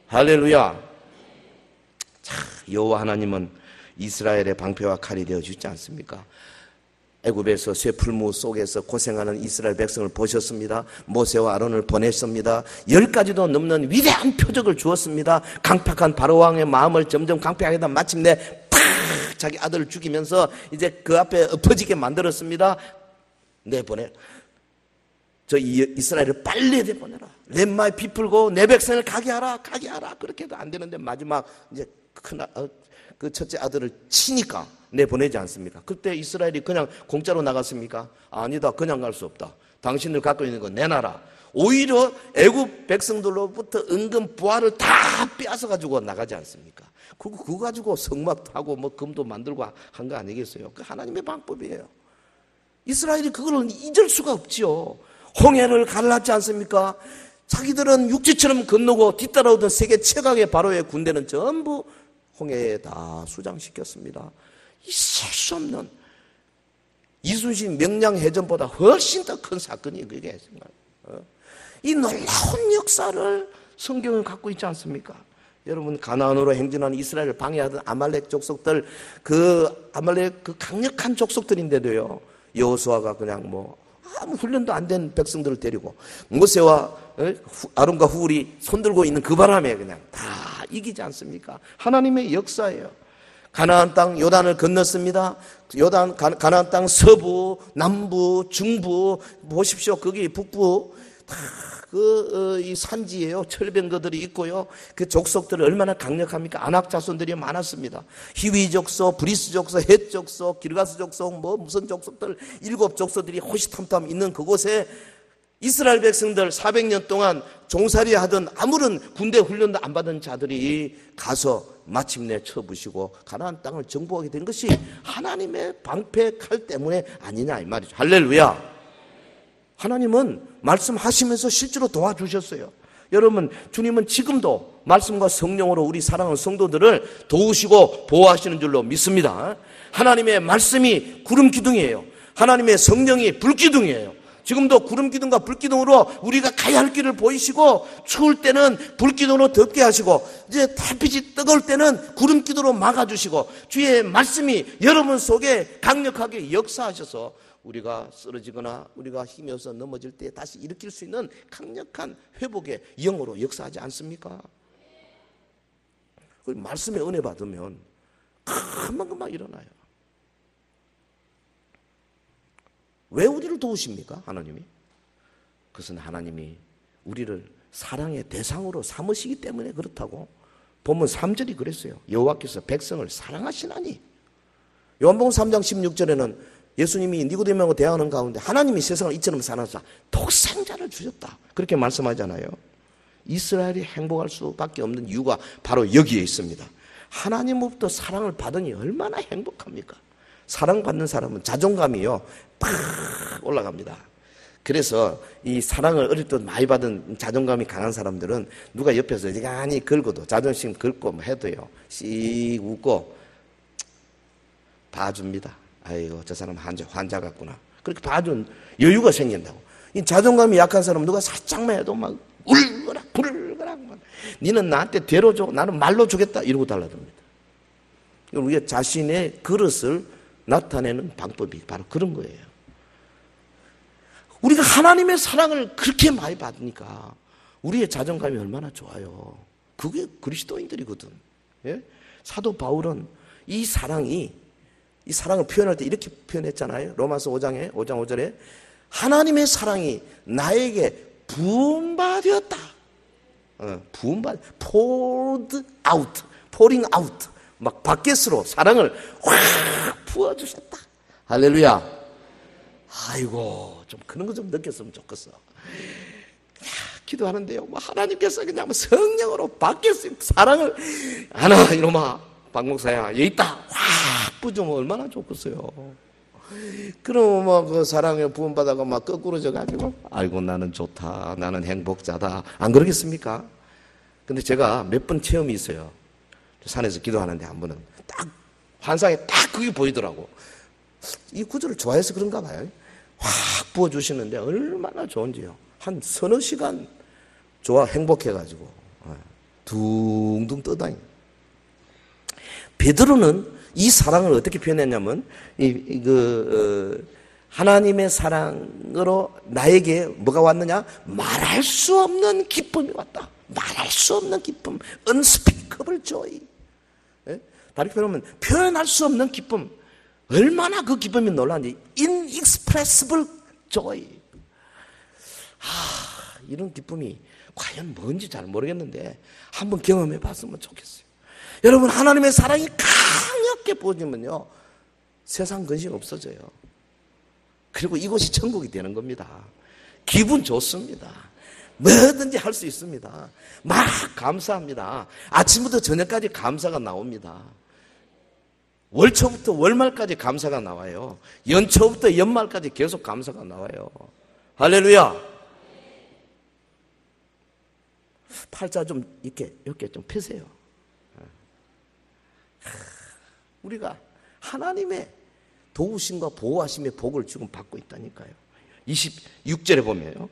할렐루야. 자, 여호와 하나님은 이스라엘의 방패와 칼이 되어주지 않습니까? 애굽에서 쇠풀무 속에서 고생하는 이스라엘 백성을 보셨습니다. 모세와 아론을 보냈습니다. 10가지도 넘는 위대한 표적을 주었습니다. 강팍한 바로왕의 마음을 점점 강팍하게 하다 마침내 팍 자기 아들을 죽이면서 이제 그 앞에 엎어지게 만들었습니다. 내보내. 저 이스라엘을 빨리 내보내라. 렘마에 비풀고 내 백성을 가게 하라. 그렇게 해도 안 되는데 마지막 이제 그 첫째 아들을 치니까 내보내지 않습니까? 그때 이스라엘이 그냥 공짜로 나갔습니까? 아니다. 그냥 갈 수 없다. 당신들 갖고 있는 거 내놔라. 오히려 애굽 백성들로부터 은근 부하를 다 빼앗아가지고 나가지 않습니까? 그거 가지고 성막도 하고 뭐 금도 만들고 한 거 아니겠어요? 그 하나님의 방법이에요. 이스라엘이 그걸 잊을 수가 없지요. 홍해를 갈랐지 않습니까? 자기들은 육지처럼 건너고 뒤따라오던 세계 최강의 바로의 군대는 전부 홍해에 다 수장시켰습니다. 있을 수 없는 이순신 명량해전보다 훨씬 더 큰 사건이 그게 이 놀라운 역사를 성경은 갖고 있지 않습니까? 여러분 가나안으로 행진하는 이스라엘을 방해하던 아말렉 족속들 아말렉 강력한 족속들인데도요 여호수아가 그냥 뭐 아무 훈련도 안 된 백성들을 데리고 모세와 아론과 훌이 손들고 있는 그 바람에 그냥 다 이기지 않습니까? 하나님의 역사예요. 가나안 땅 요단을 건넜습니다. 가나안 땅 서부, 남부, 중부 보십시오. 거기 북부 다 이 산지예요. 철병거들이 있고요. 그 족속들이 얼마나 강력합니까? 아낙 자손들이 많았습니다. 히위 족속, 브리스 족속, 헷 족속, 기르가스 족속, 뭐 무슨 족속들 7족속들이 호시탐탐 있는 그곳에 이스라엘 백성들 400년 동안 종살이 하던 아무런 군대 훈련도 안 받은 자들이 가서 마침내 쳐부시고 가나안 땅을 정복하게 된 것이 하나님의 방패 칼 때문에 아니냐 이 말이죠. 할렐루야. 하나님은 말씀하시면서 실제로 도와주셨어요. 여러분 주님은 지금도 말씀과 성령으로 우리 사랑하는 성도들을 도우시고 보호하시는 줄로 믿습니다. 하나님의 말씀이 구름 기둥이에요. 하나님의 성령이 불 기둥이에요. 지금도 구름 기둥과 불 기둥으로 우리가 가야 할 길을 보이시고 추울 때는 불 기둥으로 덮게 하시고 이제 달빛이 뜨거울 때는 구름 기둥으로 막아주시고 주의 말씀이 여러분 속에 강력하게 역사하셔서 우리가 쓰러지거나 우리가 힘이 없어 넘어질 때 다시 일으킬 수 있는 강력한 회복의 영으로 역사하지 않습니까? 그 말씀의 은혜 받으면 금방금방 일어나요. 왜 우리를 도우십니까? 하나님이. 그것은 하나님이 우리를 사랑의 대상으로 삼으시기 때문에 그렇다고. 본문 3절이 그랬어요. 여호와께서 백성을 사랑하시나니. 요한복음 3장 16절에는 예수님이 니고데모하고 대화하는 가운데 하나님이 세상을 이처럼 사랑하사 독생자를 주셨다. 그렇게 말씀하잖아요. 이스라엘이 행복할 수밖에 없는 이유가 바로 여기에 있습니다. 하나님으로부터 사랑을 받으니 얼마나 행복합니까? 사랑받는 사람은 자존감이요 팍 올라갑니다. 그래서 이 사랑을 어릴 때 많이 받은 자존감이 강한 사람들은 누가 옆에서 여간히 긁어도 자존심 긁고 뭐 해도요 씩 웃고 봐줍니다. 아이고 저 사람 환자 같구나. 그렇게 봐준 여유가 생긴다고. 이 자존감이 약한 사람은 누가 살짝만 해도 막 울거라 부르거라 니는 나한테 대로 줘 나는 말로 주겠다 이러고 달라듭니다. 우리가 자신의 그릇을 나타내는 방법이 바로 그런 거예요. 우리가 하나님의 사랑을 그렇게 많이 받으니까 우리의 자존감이 얼마나 좋아요. 그게 그리스도인들이거든. 예? 사도 바울은 이 사랑을 표현할 때 이렇게 표현했잖아요. 로마서 5장 5절에 하나님의 사랑이 나에게 부음받았다. pouring out. 막 밖에서로 사랑을 확 부어주셨다. 할렐루야. 아이고, 좀 그런 거 좀 느꼈으면 좋겠어. 기도하는데요. 뭐 하나님께서 그냥 뭐 성령으로 밖에서 사랑을 하나 이놈아 박목사야 여기 있다. 확 부어주면 얼마나 좋겠어요. 그럼 뭐 그 사랑에 부음받아가 막 거꾸로져 가지고 아이고 나는 좋다. 나는 행복자다. 안 그러겠습니까? 근데 제가 몇 번 체험이 있어요. 산에서 기도하는데 한 번은 딱 환상에 딱 그게 보이더라고. 이 구절을 좋아해서 그런가 봐요. 확 부어주시는데 얼마나 좋은지요. 한 서너 시간 행복해가지고 둥둥 떠다니. 베드로는 이 사랑을 어떻게 표현했냐면 하나님의 사랑으로 나에게 뭐가 왔느냐? 말할 수 없는 기쁨이 왔다. 말할 수 없는 기쁨, unspeakable joy. 다르게 표현하면 표현할 수 없는 기쁨. 얼마나 그 기쁨이 놀라운지 inexpressible joy. 이런 기쁨이 과연 뭔지 잘 모르겠는데 한번 경험해 봤으면 좋겠어요. 여러분 하나님의 사랑이 강력하게 부어지면요 세상 근심 없어져요. 그리고 이곳이 천국이 되는 겁니다. 기분 좋습니다. 뭐든지 할 수 있습니다. 막 감사합니다. 아침부터 저녁까지 감사가 나옵니다. 월초부터 월말까지 감사가 나와요. 연초부터 연말까지 계속 감사가 나와요. 할렐루야. 팔자 좀 이렇게 좀 펴세요. 우리가 하나님의 도우심과 보호하심의 복을 지금 받고 있다니까요. 26절에 보면요.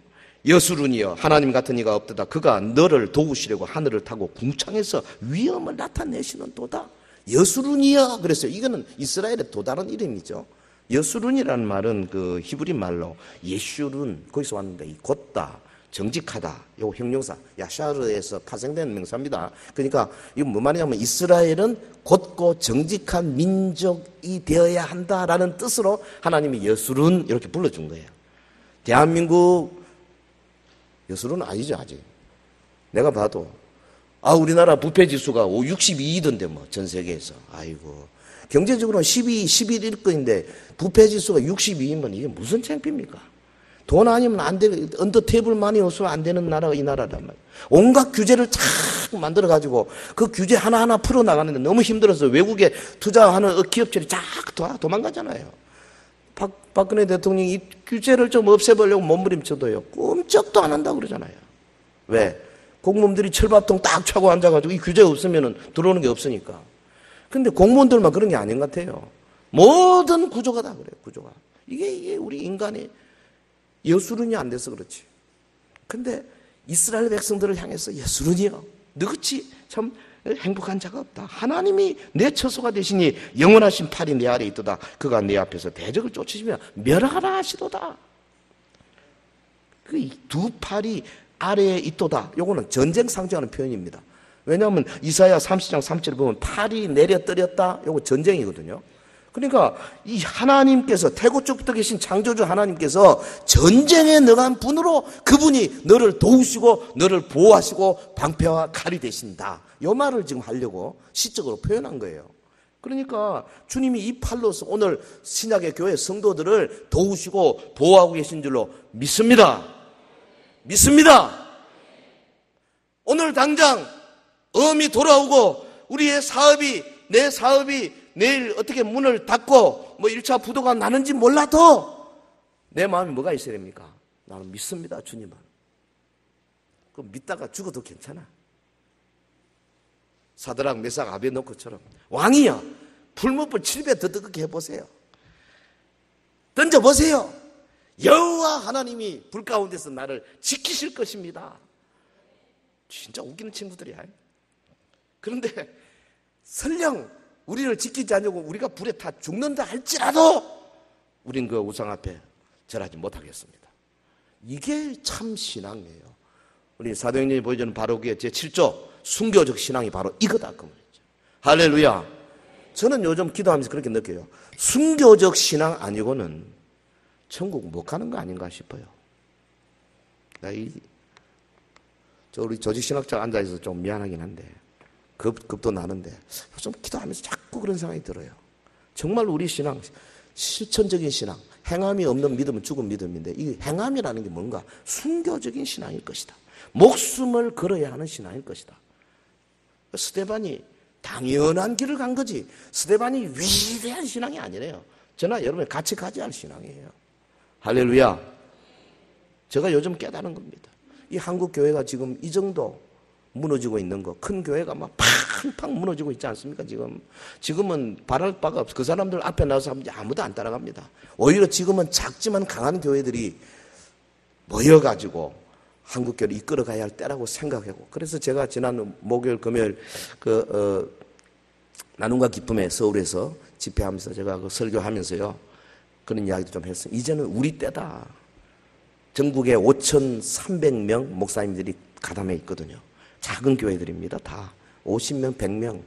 여수룬이여 하나님 같은 이가 없도다. 그가 너를 도우시려고 하늘을 타고 궁창에서 위엄을 나타내시는 도다. 여수룬이여 그랬어요. 이거는 이스라엘의 또 다른 이름이죠. 여수룬이라는 말은 그 히브리 말로 예슈룬 거기서 왔는데 이 곧다 정직하다 요 형용사 야샤르에서 파생된 명사입니다. 그러니까 이건 뭐 말이냐면 이스라엘은 곧고 정직한 민족이 되어야 한다라는 뜻으로 하나님이 여수룬 이렇게 불러준 거예요. 대한민국 여수룬 아니죠 아직. 내가 봐도 우리나라 부패지수가 62이던데 뭐 전 세계에서. 아이고 경제적으로는 12, 11위권인데 부패지수가 62이면 이게 무슨 창피입니까? 돈 아니면 안 돼. 언더 테이블만이 없으면 안 되는 나라가 이 나라란 말이에요. 온갖 규제를 착 만들어가지고 그 규제 하나하나 풀어나가는데 너무 힘들어서 외국에 투자하는 기업들이 쫙 도망가잖아요. 박근혜 대통령이 이 규제를 좀 없애보려고 몸부림쳐도요. 꼼짝도 안 한다고 그러잖아요. 왜? 공무원들이 철밥통 딱 차고 앉아가지고 이 규제 없으면 들어오는 게 없으니까. 근데 공무원들만 그런 게 아닌 것 같아요. 모든 구조가 다 그래요. 구조가. 이게 우리 인간의 여수run이 안 돼서 그렇지. 근데 이스라엘 백성들을 향해서 여수run이여 너같이 참 행복한 자가 없다. 하나님이 내 처소가 되시니 영원하신 팔이 내 아래에 있도다. 그가 내 앞에서 대적을 쫓으시며 멸하라 하시도다. 그 두 팔이 아래에 있도다. 요거는 전쟁 상징하는 표현입니다. 왜냐하면 이사야 30장 3절을 보면 팔이 내려 떨었다. 요거 전쟁이거든요. 그러니까 이 하나님께서 태고 쪽부터 계신 창조주 하나님께서 전쟁에 능한 분으로 그분이 너를 도우시고 너를 보호하시고 방패와 칼이 되신다. 이 말을 지금 하려고 시적으로 표현한 거예요. 그러니까 주님이 이 팔로서 오늘 신약의 교회 성도들을 도우시고 보호하고 계신 줄로 믿습니다. 믿습니다. 오늘 당장 엄이 돌아오고 우리의 사업이 내 사업이 내일 어떻게 문을 닫고 뭐 1차 부도가 나는지 몰라도 내 마음에 뭐가 있어야 됩니까? 나는 믿습니다, 주님은. 그럼 믿다가 죽어도 괜찮아. 사드락 메삭 아베노코처럼 왕이야. 풀무불 7배 더 뜨겁게 해보세요. 던져보세요. 여호와 하나님이 불 가운데서 나를 지키실 것입니다. 진짜 웃기는 친구들이야. 그런데 설령 우리를 지키지 않으려고 우리가 불에 타 죽는다 할지라도 우린 그 우상 앞에 절하지 못하겠습니다. 이게 참 신앙이에요. 우리 사도행전이 보여주는 바로 그게 제7조 순교적 신앙이 바로 이거다 그 말이죠. 할렐루야. 저는 요즘 기도하면서 그렇게 느껴요. 순교적 신앙 아니고는 천국 못 가는 거 아닌가 싶어요. 우리 조직신학자 앉아있어서 좀 미안하긴 한데 겁도 나는데 좀 기도하면서 자꾸 그런 생각이 들어요. 정말 우리 신앙, 실천적인 신앙, 행함이 없는 믿음은 죽은 믿음인데 이 행함이라는 게 뭔가? 순교적인 신앙일 것이다. 목숨을 걸어야 하는 신앙일 것이다. 스데반이 당연한 길을 간 거지. 스데반이 위대한 신앙이 아니래요. 저나 여러분이 같이 가져야 할 신앙이에요. 할렐루야. 제가 요즘 깨달은 겁니다. 이 한국 교회가 지금 이 정도 무너지고 있는 거, 큰 교회가 막 팡팡 무너지고 있지 않습니까? 지금은 바랄 바가 없어. 그 사람들 앞에 나와서 아무도 안 따라갑니다. 오히려 지금은 작지만 강한 교회들이 모여가지고 한국 교회를 이끌어가야 할 때라고 생각하고. 그래서 제가 지난 목요일, 금요일 나눔과 기쁨의 서울에서 집회하면서 제가 그 설교하면서요 그런 이야기도 좀 했어요. 이제는 우리 때다. 전국에 5,300명 목사님들이 가담해 있거든요. 작은 교회들입니다. 다 50명, 100명,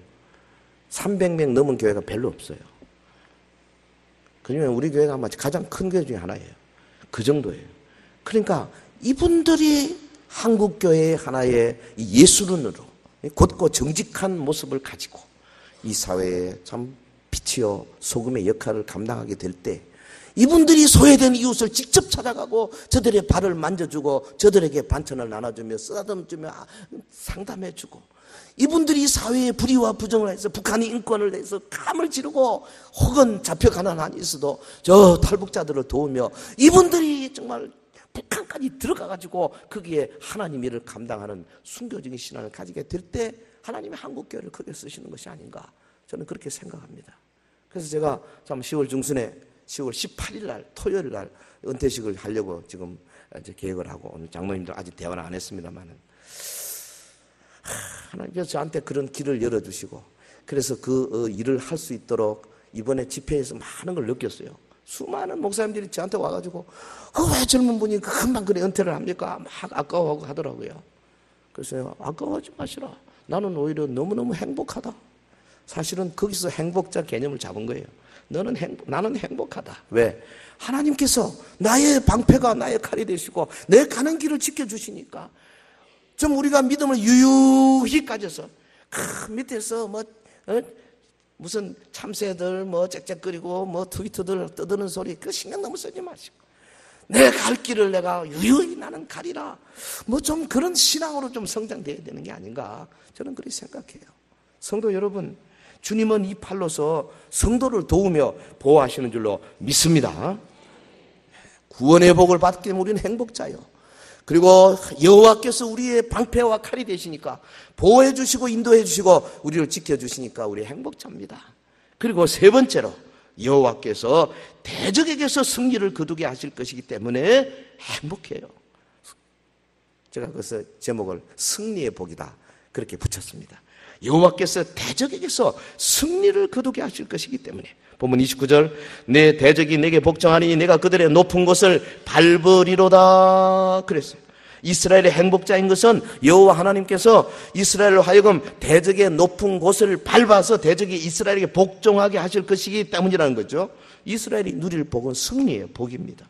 300명 넘은 교회가 별로 없어요. 그러면 우리 교회가 아마 가장 큰 교회 중에 하나예요. 그 정도예요. 그러니까 이분들이 한국 교회의 하나의 예술인으로 곧고 정직한 모습을 가지고 이 사회에 참 빛이요 소금의 역할을 감당하게 될 때 이분들이 소외된 이웃을 직접 찾아가고 저들의 발을 만져주고 저들에게 반찬을 나눠주며 쓰다듬주며 상담해주고 이분들이 사회의 불의와 부정을 해서 북한이 인권을 내서 감을 지르고 혹은 잡혀가는 한이 있어도 저 탈북자들을 도우며 이분들이 정말 북한까지 들어가가지고 거기에 하나님 일을 감당하는 순교적인 신앙을 가지게 될 때 하나님이 한국교회를 크게 쓰시는 것이 아닌가 저는 그렇게 생각합니다. 그래서 제가 참 10월 중순에 10월 18일 날 토요일 날 은퇴식을 하려고 지금 이제 계획을 하고 오늘 장로님들 아직 대화는 안 했습니다만은 하나님께서 저한테 그런 길을 열어주시고 그래서 그 일을 할 수 있도록 이번에 집회에서 많은 걸 느꼈어요. 수많은 목사님들이 저한테 와가지고 왜 젊은 분이 금방 그래 은퇴를 합니까? 막 아까워하고 하더라고요. 그래서 아까워하지 마시라. 나는 오히려 너무너무 행복하다. 사실은 거기서 행복자 개념을 잡은 거예요. 나는 행복하다. 왜? 하나님께서 나의 방패가 나의 칼이 되시고 내 가는 길을 지켜주시니까 좀 우리가 믿음을 유유히 가져서 밑에서 무슨 참새들 짹짹거리고 트위터들 떠드는 소리 그 신경 너무 쓰지 마시고 내 갈 길을 내가 유유히 나는 가리라. 좀 그런 신앙으로 좀 성장돼야 되는 게 아닌가 저는 그렇게 생각해요. 성도 여러분, 주님은 이 팔로서 성도를 도우며 보호하시는 줄로 믿습니다. 구원의 복을 받게 되면 우리는 행복자요. 그리고 여호와께서 우리의 방패와 칼이 되시니까 보호해 주시고 인도해 주시고 우리를 지켜 주시니까 우리 행복자입니다. 그리고 세 번째로 여호와께서 대적에게서 승리를 거두게 하실 것이기 때문에 행복해요. 제가 그래서 제목을 승리의 복이다 그렇게 붙였습니다. 여호와께서 대적에게서 승리를 거두게 하실 것이기 때문에 본문 29절 내 대적이 내게 복종하니 내가 그들의 높은 곳을 밟으리로다 그랬어요. 이스라엘의 행복자인 것은 여호와 하나님께서 이스라엘로 하여금 대적의 높은 곳을 밟아서 대적이 이스라엘에게 복종하게 하실 것이기 때문이라는 거죠. 이스라엘이 누릴 복은 승리의 복입니다.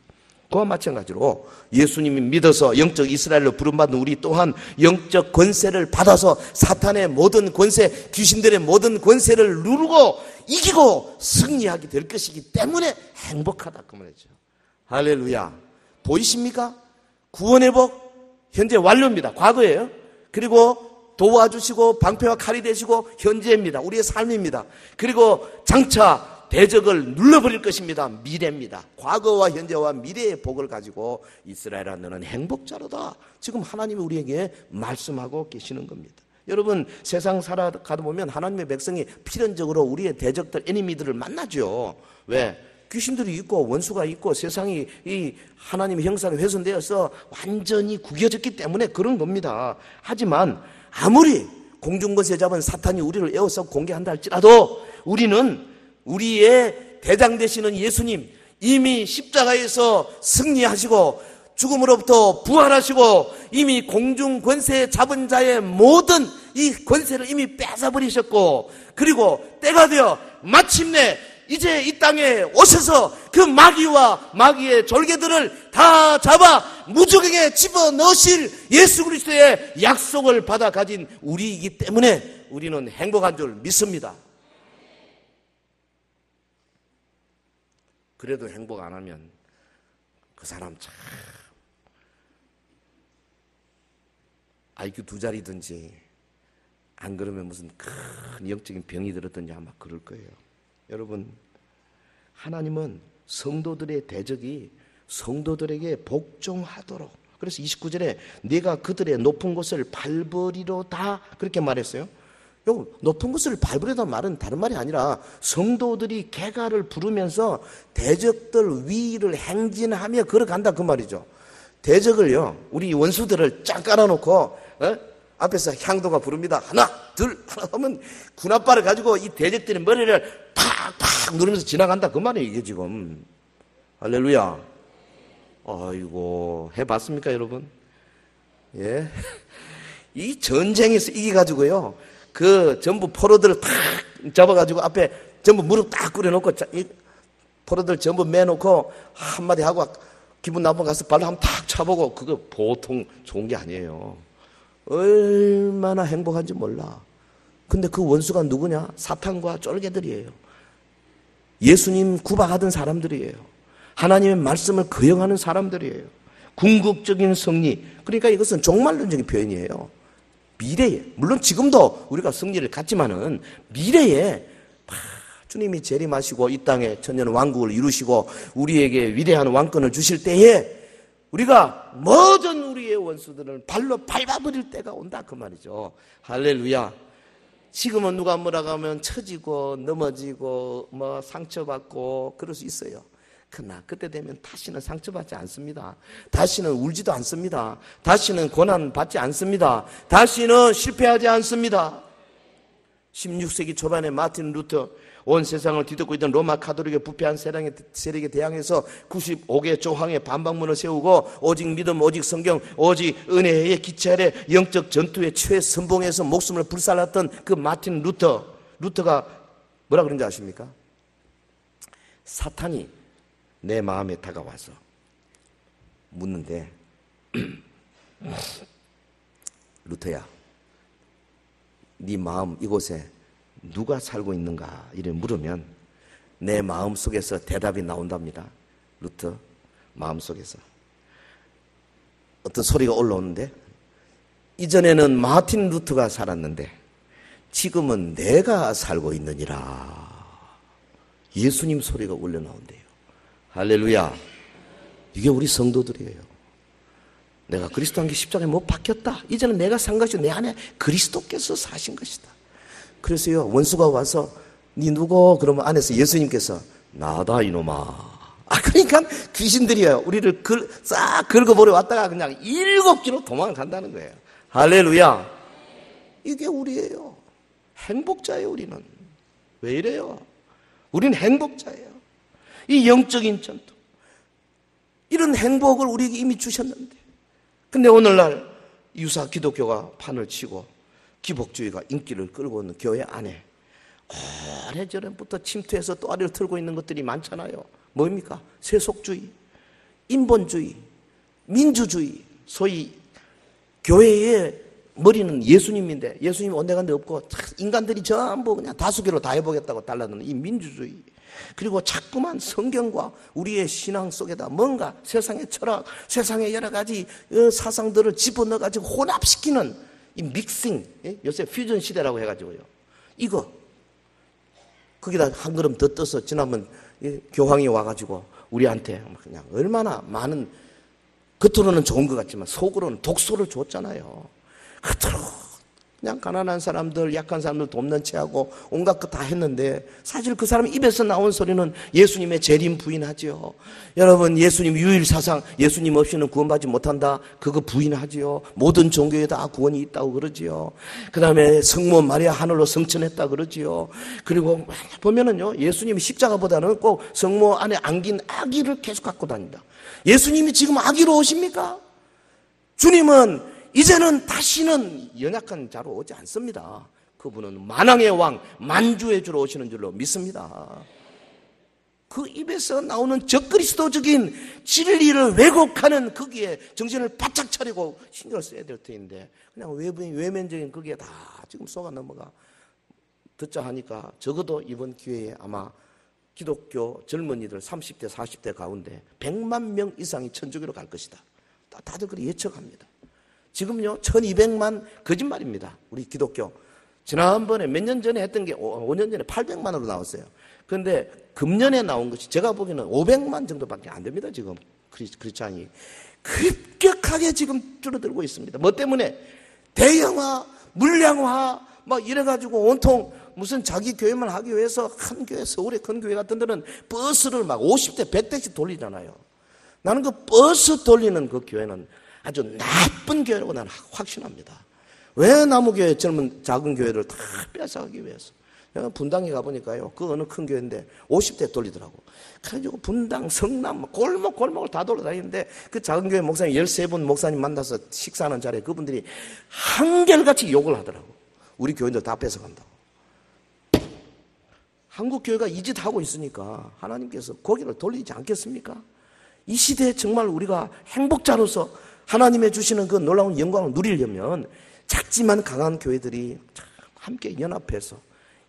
그와 마찬가지로 예수님이 믿어서 영적 이스라엘로 부름받은 우리 또한 영적 권세를 받아서 사탄의 모든 권세, 귀신들의 모든 권세를 누르고 이기고 승리하게 될 것이기 때문에 행복하다 그 말이죠. 할렐루야. 보이십니까? 구원의 복 현재 완료입니다. 과거예요. 그리고 도와주시고 방패와 칼이 되시고 현재입니다. 우리의 삶입니다. 그리고 장차 대적을 눌러버릴 것입니다. 미래입니다. 과거와 현재와 미래의 복을 가지고 이스라엘아 너는 행복자로다. 지금 하나님이 우리에게 말씀하고 계시는 겁니다. 여러분 세상 살아가다 보면 하나님의 백성이 필연적으로 우리의 대적들 애니미들을 만나죠. 왜? 귀신들이 있고 원수가 있고 세상이 이 하나님의 형상에 훼손되어서 완전히 구겨졌기 때문에 그런 겁니다. 하지만 아무리 공중권세 잡은 사탄이 우리를 에워싸고 공개한다 할지라도 우리는 우리의 대장 되시는 예수님 이미 십자가에서 승리하시고 죽음으로부터 부활하시고 이미 공중 권세 잡은 자의 모든 이 권세를 이미 뺏어버리셨고 그리고 때가 되어 마침내 이제 이 땅에 오셔서 그 마귀와 마귀의 졸개들을 다 잡아 무저갱에 집어넣으실 예수 그리스도의 약속을 받아 가진 우리이기 때문에 우리는 행복한 줄 믿습니다. 그래도 행복 안 하면 그 사람 참 IQ 2자리든지 안 그러면 무슨 큰 영적인 병이 들었든지 아마 그럴 거예요. 여러분 하나님은 성도들의 대적이 성도들에게 복종하도록 그래서 29절에 네가 그들의 높은 곳을 밟으리로다 그렇게 말했어요. 높은 곳을 밟으려다 말은 다른 말이 아니라 성도들이 개가를 부르면서 대적들 위를 행진하며 걸어간다 그 말이죠. 대적을요 우리 원수들을 쫙 깔아놓고 앞에서 향도가 부릅니다. 하나 둘 하나 하면 군합발을 가지고 이 대적들의 머리를 팍팍 누르면서 지나간다 그 말이에요. 이게 지금 할렐루야. 아이고 해봤습니까 여러분? 예. 이 전쟁에서 이겨가지고요 그 전부 포로들을 탁 잡아가지고 앞에 전부 무릎 딱 꿇어놓고 이 포로들 전부 매놓고 한마디 하고 기분 나쁘면 가서 발로 한번 탁 차보고 그거 보통 좋은 게 아니에요. 얼마나 행복한지 몰라. 근데 그 원수가 누구냐? 사탄과 쫄개들이에요. 예수님 구박하던 사람들이에요. 하나님의 말씀을 거역하는 사람들이에요. 궁극적인 승리. 그러니까 이것은 종말론적인 표현이에요. 미래에 물론 지금도 우리가 승리를 갖지만은 미래에 주님이 재림하시고 이 땅에 천년 왕국을 이루시고 우리에게 위대한 왕권을 주실 때에 우리가 모든 우리의 원수들을 발로 밟아버릴 때가 온다 그 말이죠. 할렐루야. 지금은 누가 뭐라고 하면 처지고 넘어지고 뭐 상처받고 그럴 수 있어요. 그러나 그때 되면 다시는 상처받지 않습니다. 다시는 울지도 않습니다. 다시는 고난받지 않습니다. 다시는 실패하지 않습니다. 16세기 초반에 마틴 루터 온 세상을 뒤덮고 있던 로마 카톨릭의 부패한 세력에 대항해서 95개 조항의 반박문을 세우고 오직 믿음, 오직 성경, 오직 은혜에 기초하여 영적 전투의 최선봉에서 목숨을 불살랐던 그 마틴 루터가 뭐라 그런지 아십니까? 사탄이 내 마음에 다가와서 묻는데 루터야 네 마음 이곳에 누가 살고 있는가 이래 물으면 내 마음속에서 대답이 나온답니다. 루터 마음속에서 어떤 소리가 올라오는데 이전에는 마틴 루터가 살았는데 지금은 내가 살고 있느니라. 예수님 소리가 울려 나온대요. 할렐루야. 이게 우리 성도들이에요. 내가 그리스도 안에 십자가에 못 박혔다. 이제는 내가 산 것이 내 안에 그리스도께서 사신 것이다. 그래서요 원수가 와서 니 누구? 그러면 안에서 예수님께서 나다 이놈아. 그러니까 귀신들이에요. 우리를 싹 긁어버려 왔다가 그냥 7기로 도망간다는 거예요. 할렐루야. 이게 우리예요. 행복자예요 우리는. 왜 이래요? 우리는 행복자예요. 이 영적인 전투 이런 행복을 우리에게 이미 주셨는데 근데 오늘날 유사 기독교가 판을 치고 기복주의가 인기를 끌고 있는 교회 안에 오래전부터 침투해서 또아리를 틀고 있는 것들이 많잖아요. 뭡니까? 세속주의, 인본주의, 민주주의. 소위 교회의 머리는 예수님인데 예수님 온데간데 없고 인간들이 전부 그냥 다수결로 다 해보겠다고 달라드는 이 민주주의. 그리고 자꾸만 성경과 우리의 신앙 속에다 뭔가 세상의 철학, 세상의 여러 가지 사상들을 집어넣어가지고 혼합시키는 이 믹싱, 요새 퓨전 시대라고 해가지고요. 이거 거기다 한 걸음 더 떠서 지난번 교황이 와가지고 우리한테 그냥 얼마나 많은, 겉으로는 좋은 것 같지만 속으로는 독소를 줬잖아요. 겉으로 그냥 가난한 사람들, 약한 사람들 돕는 체하고 온갖 것 다 했는데 사실 그 사람 입에서 나온 소리는 예수님의 재림 부인하지요. 여러분, 예수님 유일 사상, 예수님 없이는 구원받지 못한다, 그거 부인하지요. 모든 종교에 다 구원이 있다고 그러지요. 그 다음에 성모 마리아 하늘로 승천했다 그러지요. 그리고 보면은요, 예수님이 십자가보다는 꼭 성모 안에 안긴 아기를 계속 갖고 다닌다. 예수님이 지금 아기로 오십니까? 주님은 이제는 다시는 연약한 자로 오지 않습니다. 그분은 만왕의 왕, 만주의 주로 오시는 줄로 믿습니다. 그 입에서 나오는 적그리스도적인 진리를 왜곡하는 거기에 정신을 바짝 차리고 신경을 써야 될 터인데 그냥 외면적인 거기에 다 지금 속아 넘어가 듣자 하니까 적어도 이번 기회에 아마 기독교 젊은이들 30대 40대 가운데 100만 명 이상이 천주교로 갈 것이다. 다들 그렇게 예측합니다. 지금요 1200만 거짓말입니다. 우리 기독교 지난번에 몇 년 전에 했던 게 5년 전에 800만으로 나왔어요. 그런데 금년에 나온 것이 제가 보기에는 500만 정도밖에 안 됩니다. 지금 크리스찬이 급격하게 지금 줄어들고 있습니다. 뭐 때문에? 대형화, 물량화 막 이래가지고 온통 무슨 자기 교회만 하기 위해서 한 교회, 서울의 큰 교회 같은 데는 버스를 막 50대 100대씩 돌리잖아요. 나는 그 버스 돌리는 그 교회는 아주 나쁜 교회라고 나는 확신합니다. 왜 남우교회 젊은 작은 교회를 다 뺏어가기 위해서. 내가 분당에 가보니까요, 그 어느 큰 교회인데 50대 돌리더라고. 그래가지고 분당, 성남, 골목을 다 돌아다니는데 그 작은 교회 목사님 13분 목사님 만나서 식사하는 자리에 그분들이 한결같이 욕을 하더라고. 우리 교인들 다 뺏어간다고. 한국 교회가 이 짓 하고 있으니까 하나님께서 고개를 돌리지 않겠습니까? 이 시대에 정말 우리가 행복자로서 하나님의 주시는 그 놀라운 영광을 누리려면 작지만 강한 교회들이 함께 연합해서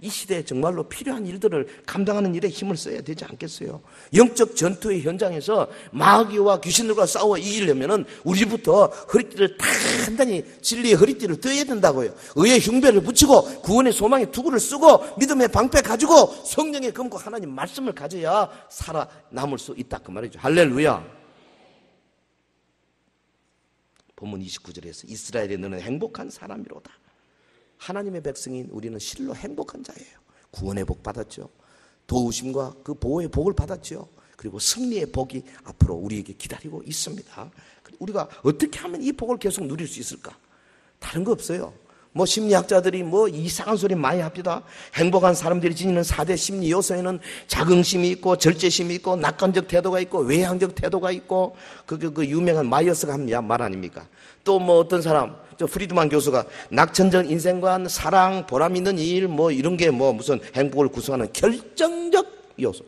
이 시대에 정말로 필요한 일들을 감당하는 일에 힘을 써야 되지 않겠어요? 영적 전투의 현장에서 마귀와 귀신들과 싸워 이기려면 우리부터 허리띠를 단단히 진리의 허리띠를 떠야 된다고요. 의의 흉배를 붙이고 구원의 소망의 투구를 쓰고 믿음의 방패 가지고 성령의 검과 하나님 말씀을 가져야 살아남을 수 있다 그 말이죠. 할렐루야. 본문 29절에서 이스라엘의 너는 행복한 사람이로다. 하나님의 백성인 우리는 실로 행복한 자예요. 구원의 복 받았죠. 도우심과 그 보호의 복을 받았죠. 그리고 승리의 복이 앞으로 우리에게 기다리고 있습니다. 우리가 어떻게 하면 이 복을 계속 누릴 수 있을까? 다른 거 없어요. 뭐 심리학자들이 뭐 이상한 소리 많이 합니다. 행복한 사람들이 지니는 4대 심리 요소에는 자긍심이 있고 절제심이 있고 낙관적 태도가 있고 외향적 태도가 있고 그 유명한 마이어스가 한 말 아닙니까? 또 뭐 어떤 사람 저 프리드만 교수가 낙천적 인생관, 사랑, 보람 있는 일 뭐 이런 게 뭐 무슨 행복을 구성하는 결정적 요소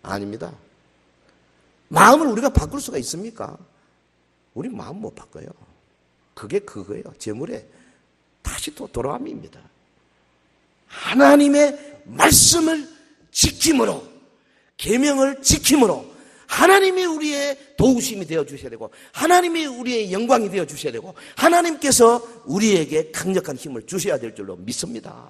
아닙니다. 마음을 우리가 바꿀 수가 있습니까? 우리 마음 못 바꿔요. 그게 그거예요. 재물에 다시 또 돌아옴입니다. 하나님의 말씀을 지킴으로, 계명을 지킴으로 하나님이 우리의 도우심이 되어주셔야 되고 하나님이 우리의 영광이 되어주셔야 되고 하나님께서 우리에게 강력한 힘을 주셔야 될 줄로 믿습니다.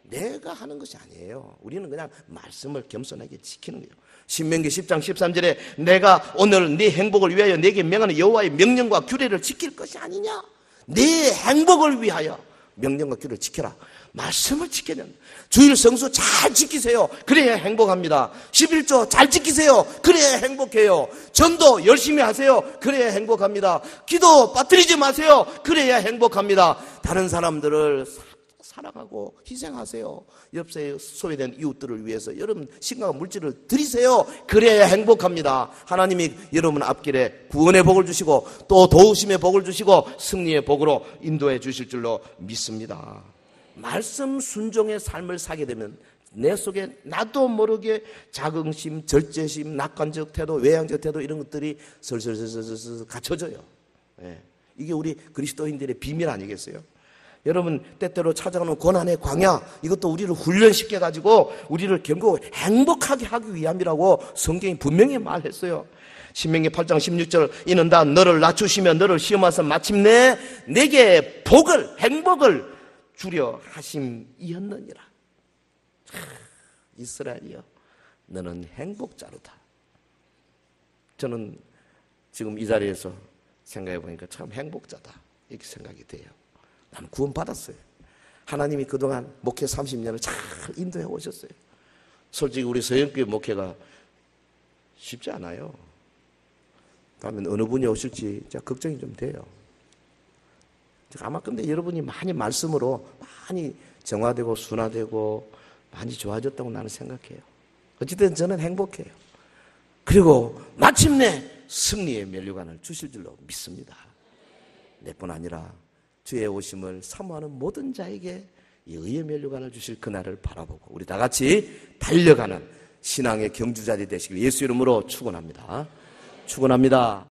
내가 하는 것이 아니에요. 우리는 그냥 말씀을 겸손하게 지키는 거예요. 신명기 10장 13절에 내가 오늘 네 행복을 위하여 내게 명하는 여호와의 명령과 규례를 지킬 것이 아니냐. 네 행복을 위하여 명령과 규례를 지켜라. 말씀을 지켜야 된다. 주일 성수 잘 지키세요. 그래야 행복합니다. 11조 잘 지키세요. 그래야 행복해요. 전도 열심히 하세요. 그래야 행복합니다. 기도 빠뜨리지 마세요. 그래야 행복합니다. 다른 사람들을 사랑하고 희생하세요. 옆에 소외된 이웃들을 위해서 여러분 신과 물질을 드리세요. 그래야 행복합니다. 하나님이 여러분 앞길에 구원의 복을 주시고 또 도우심의 복을 주시고 승리의 복으로 인도해 주실 줄로 믿습니다. 말씀 순종의 삶을 사게 되면 내 속에 나도 모르게 자긍심, 절제심, 낙관적 태도, 외향적 태도 이런 것들이 슬슬슬슬 갖춰져요. 이게 우리 그리스도인들의 비밀 아니겠어요? 여러분 때때로 찾아오는 고난의 광야 이것도 우리를 훈련시켜 가지고 우리를 결국 행복하게 하기 위함이라고 성경이 분명히 말했어요. 신명기 8장 16절 이는 다 너를 낮추시며 너를 시험하사 마침내 내게 복을 행복을 주려 하심이었느니라. 이스라엘이여 너는 행복자로다. 저는 지금 이 자리에서 생각해 보니까 참 행복자다 이렇게 생각이 돼요. 나는 구원 받았어요. 하나님이 그동안 목회 30년을 잘 인도해 오셨어요. 솔직히 우리 서영교회 목회가 쉽지 않아요. 다음에 어느 분이 오실지 제가 걱정이 좀 돼요. 아마 근데 여러분이 많이 말씀으로 많이 정화되고 순화되고 많이 좋아졌다고 나는 생각해요. 어쨌든 저는 행복해요. 그리고 마침내 승리의 면류관을 주실 줄로 믿습니다. 내뿐 아니라 주의 오심을 사모하는 모든 자에게 이 의의 면류관을 주실 그날을 바라보고 우리 다 같이 달려가는 신앙의 경주자들이 되시길 예수 이름으로 축원합니다. 축원합니다.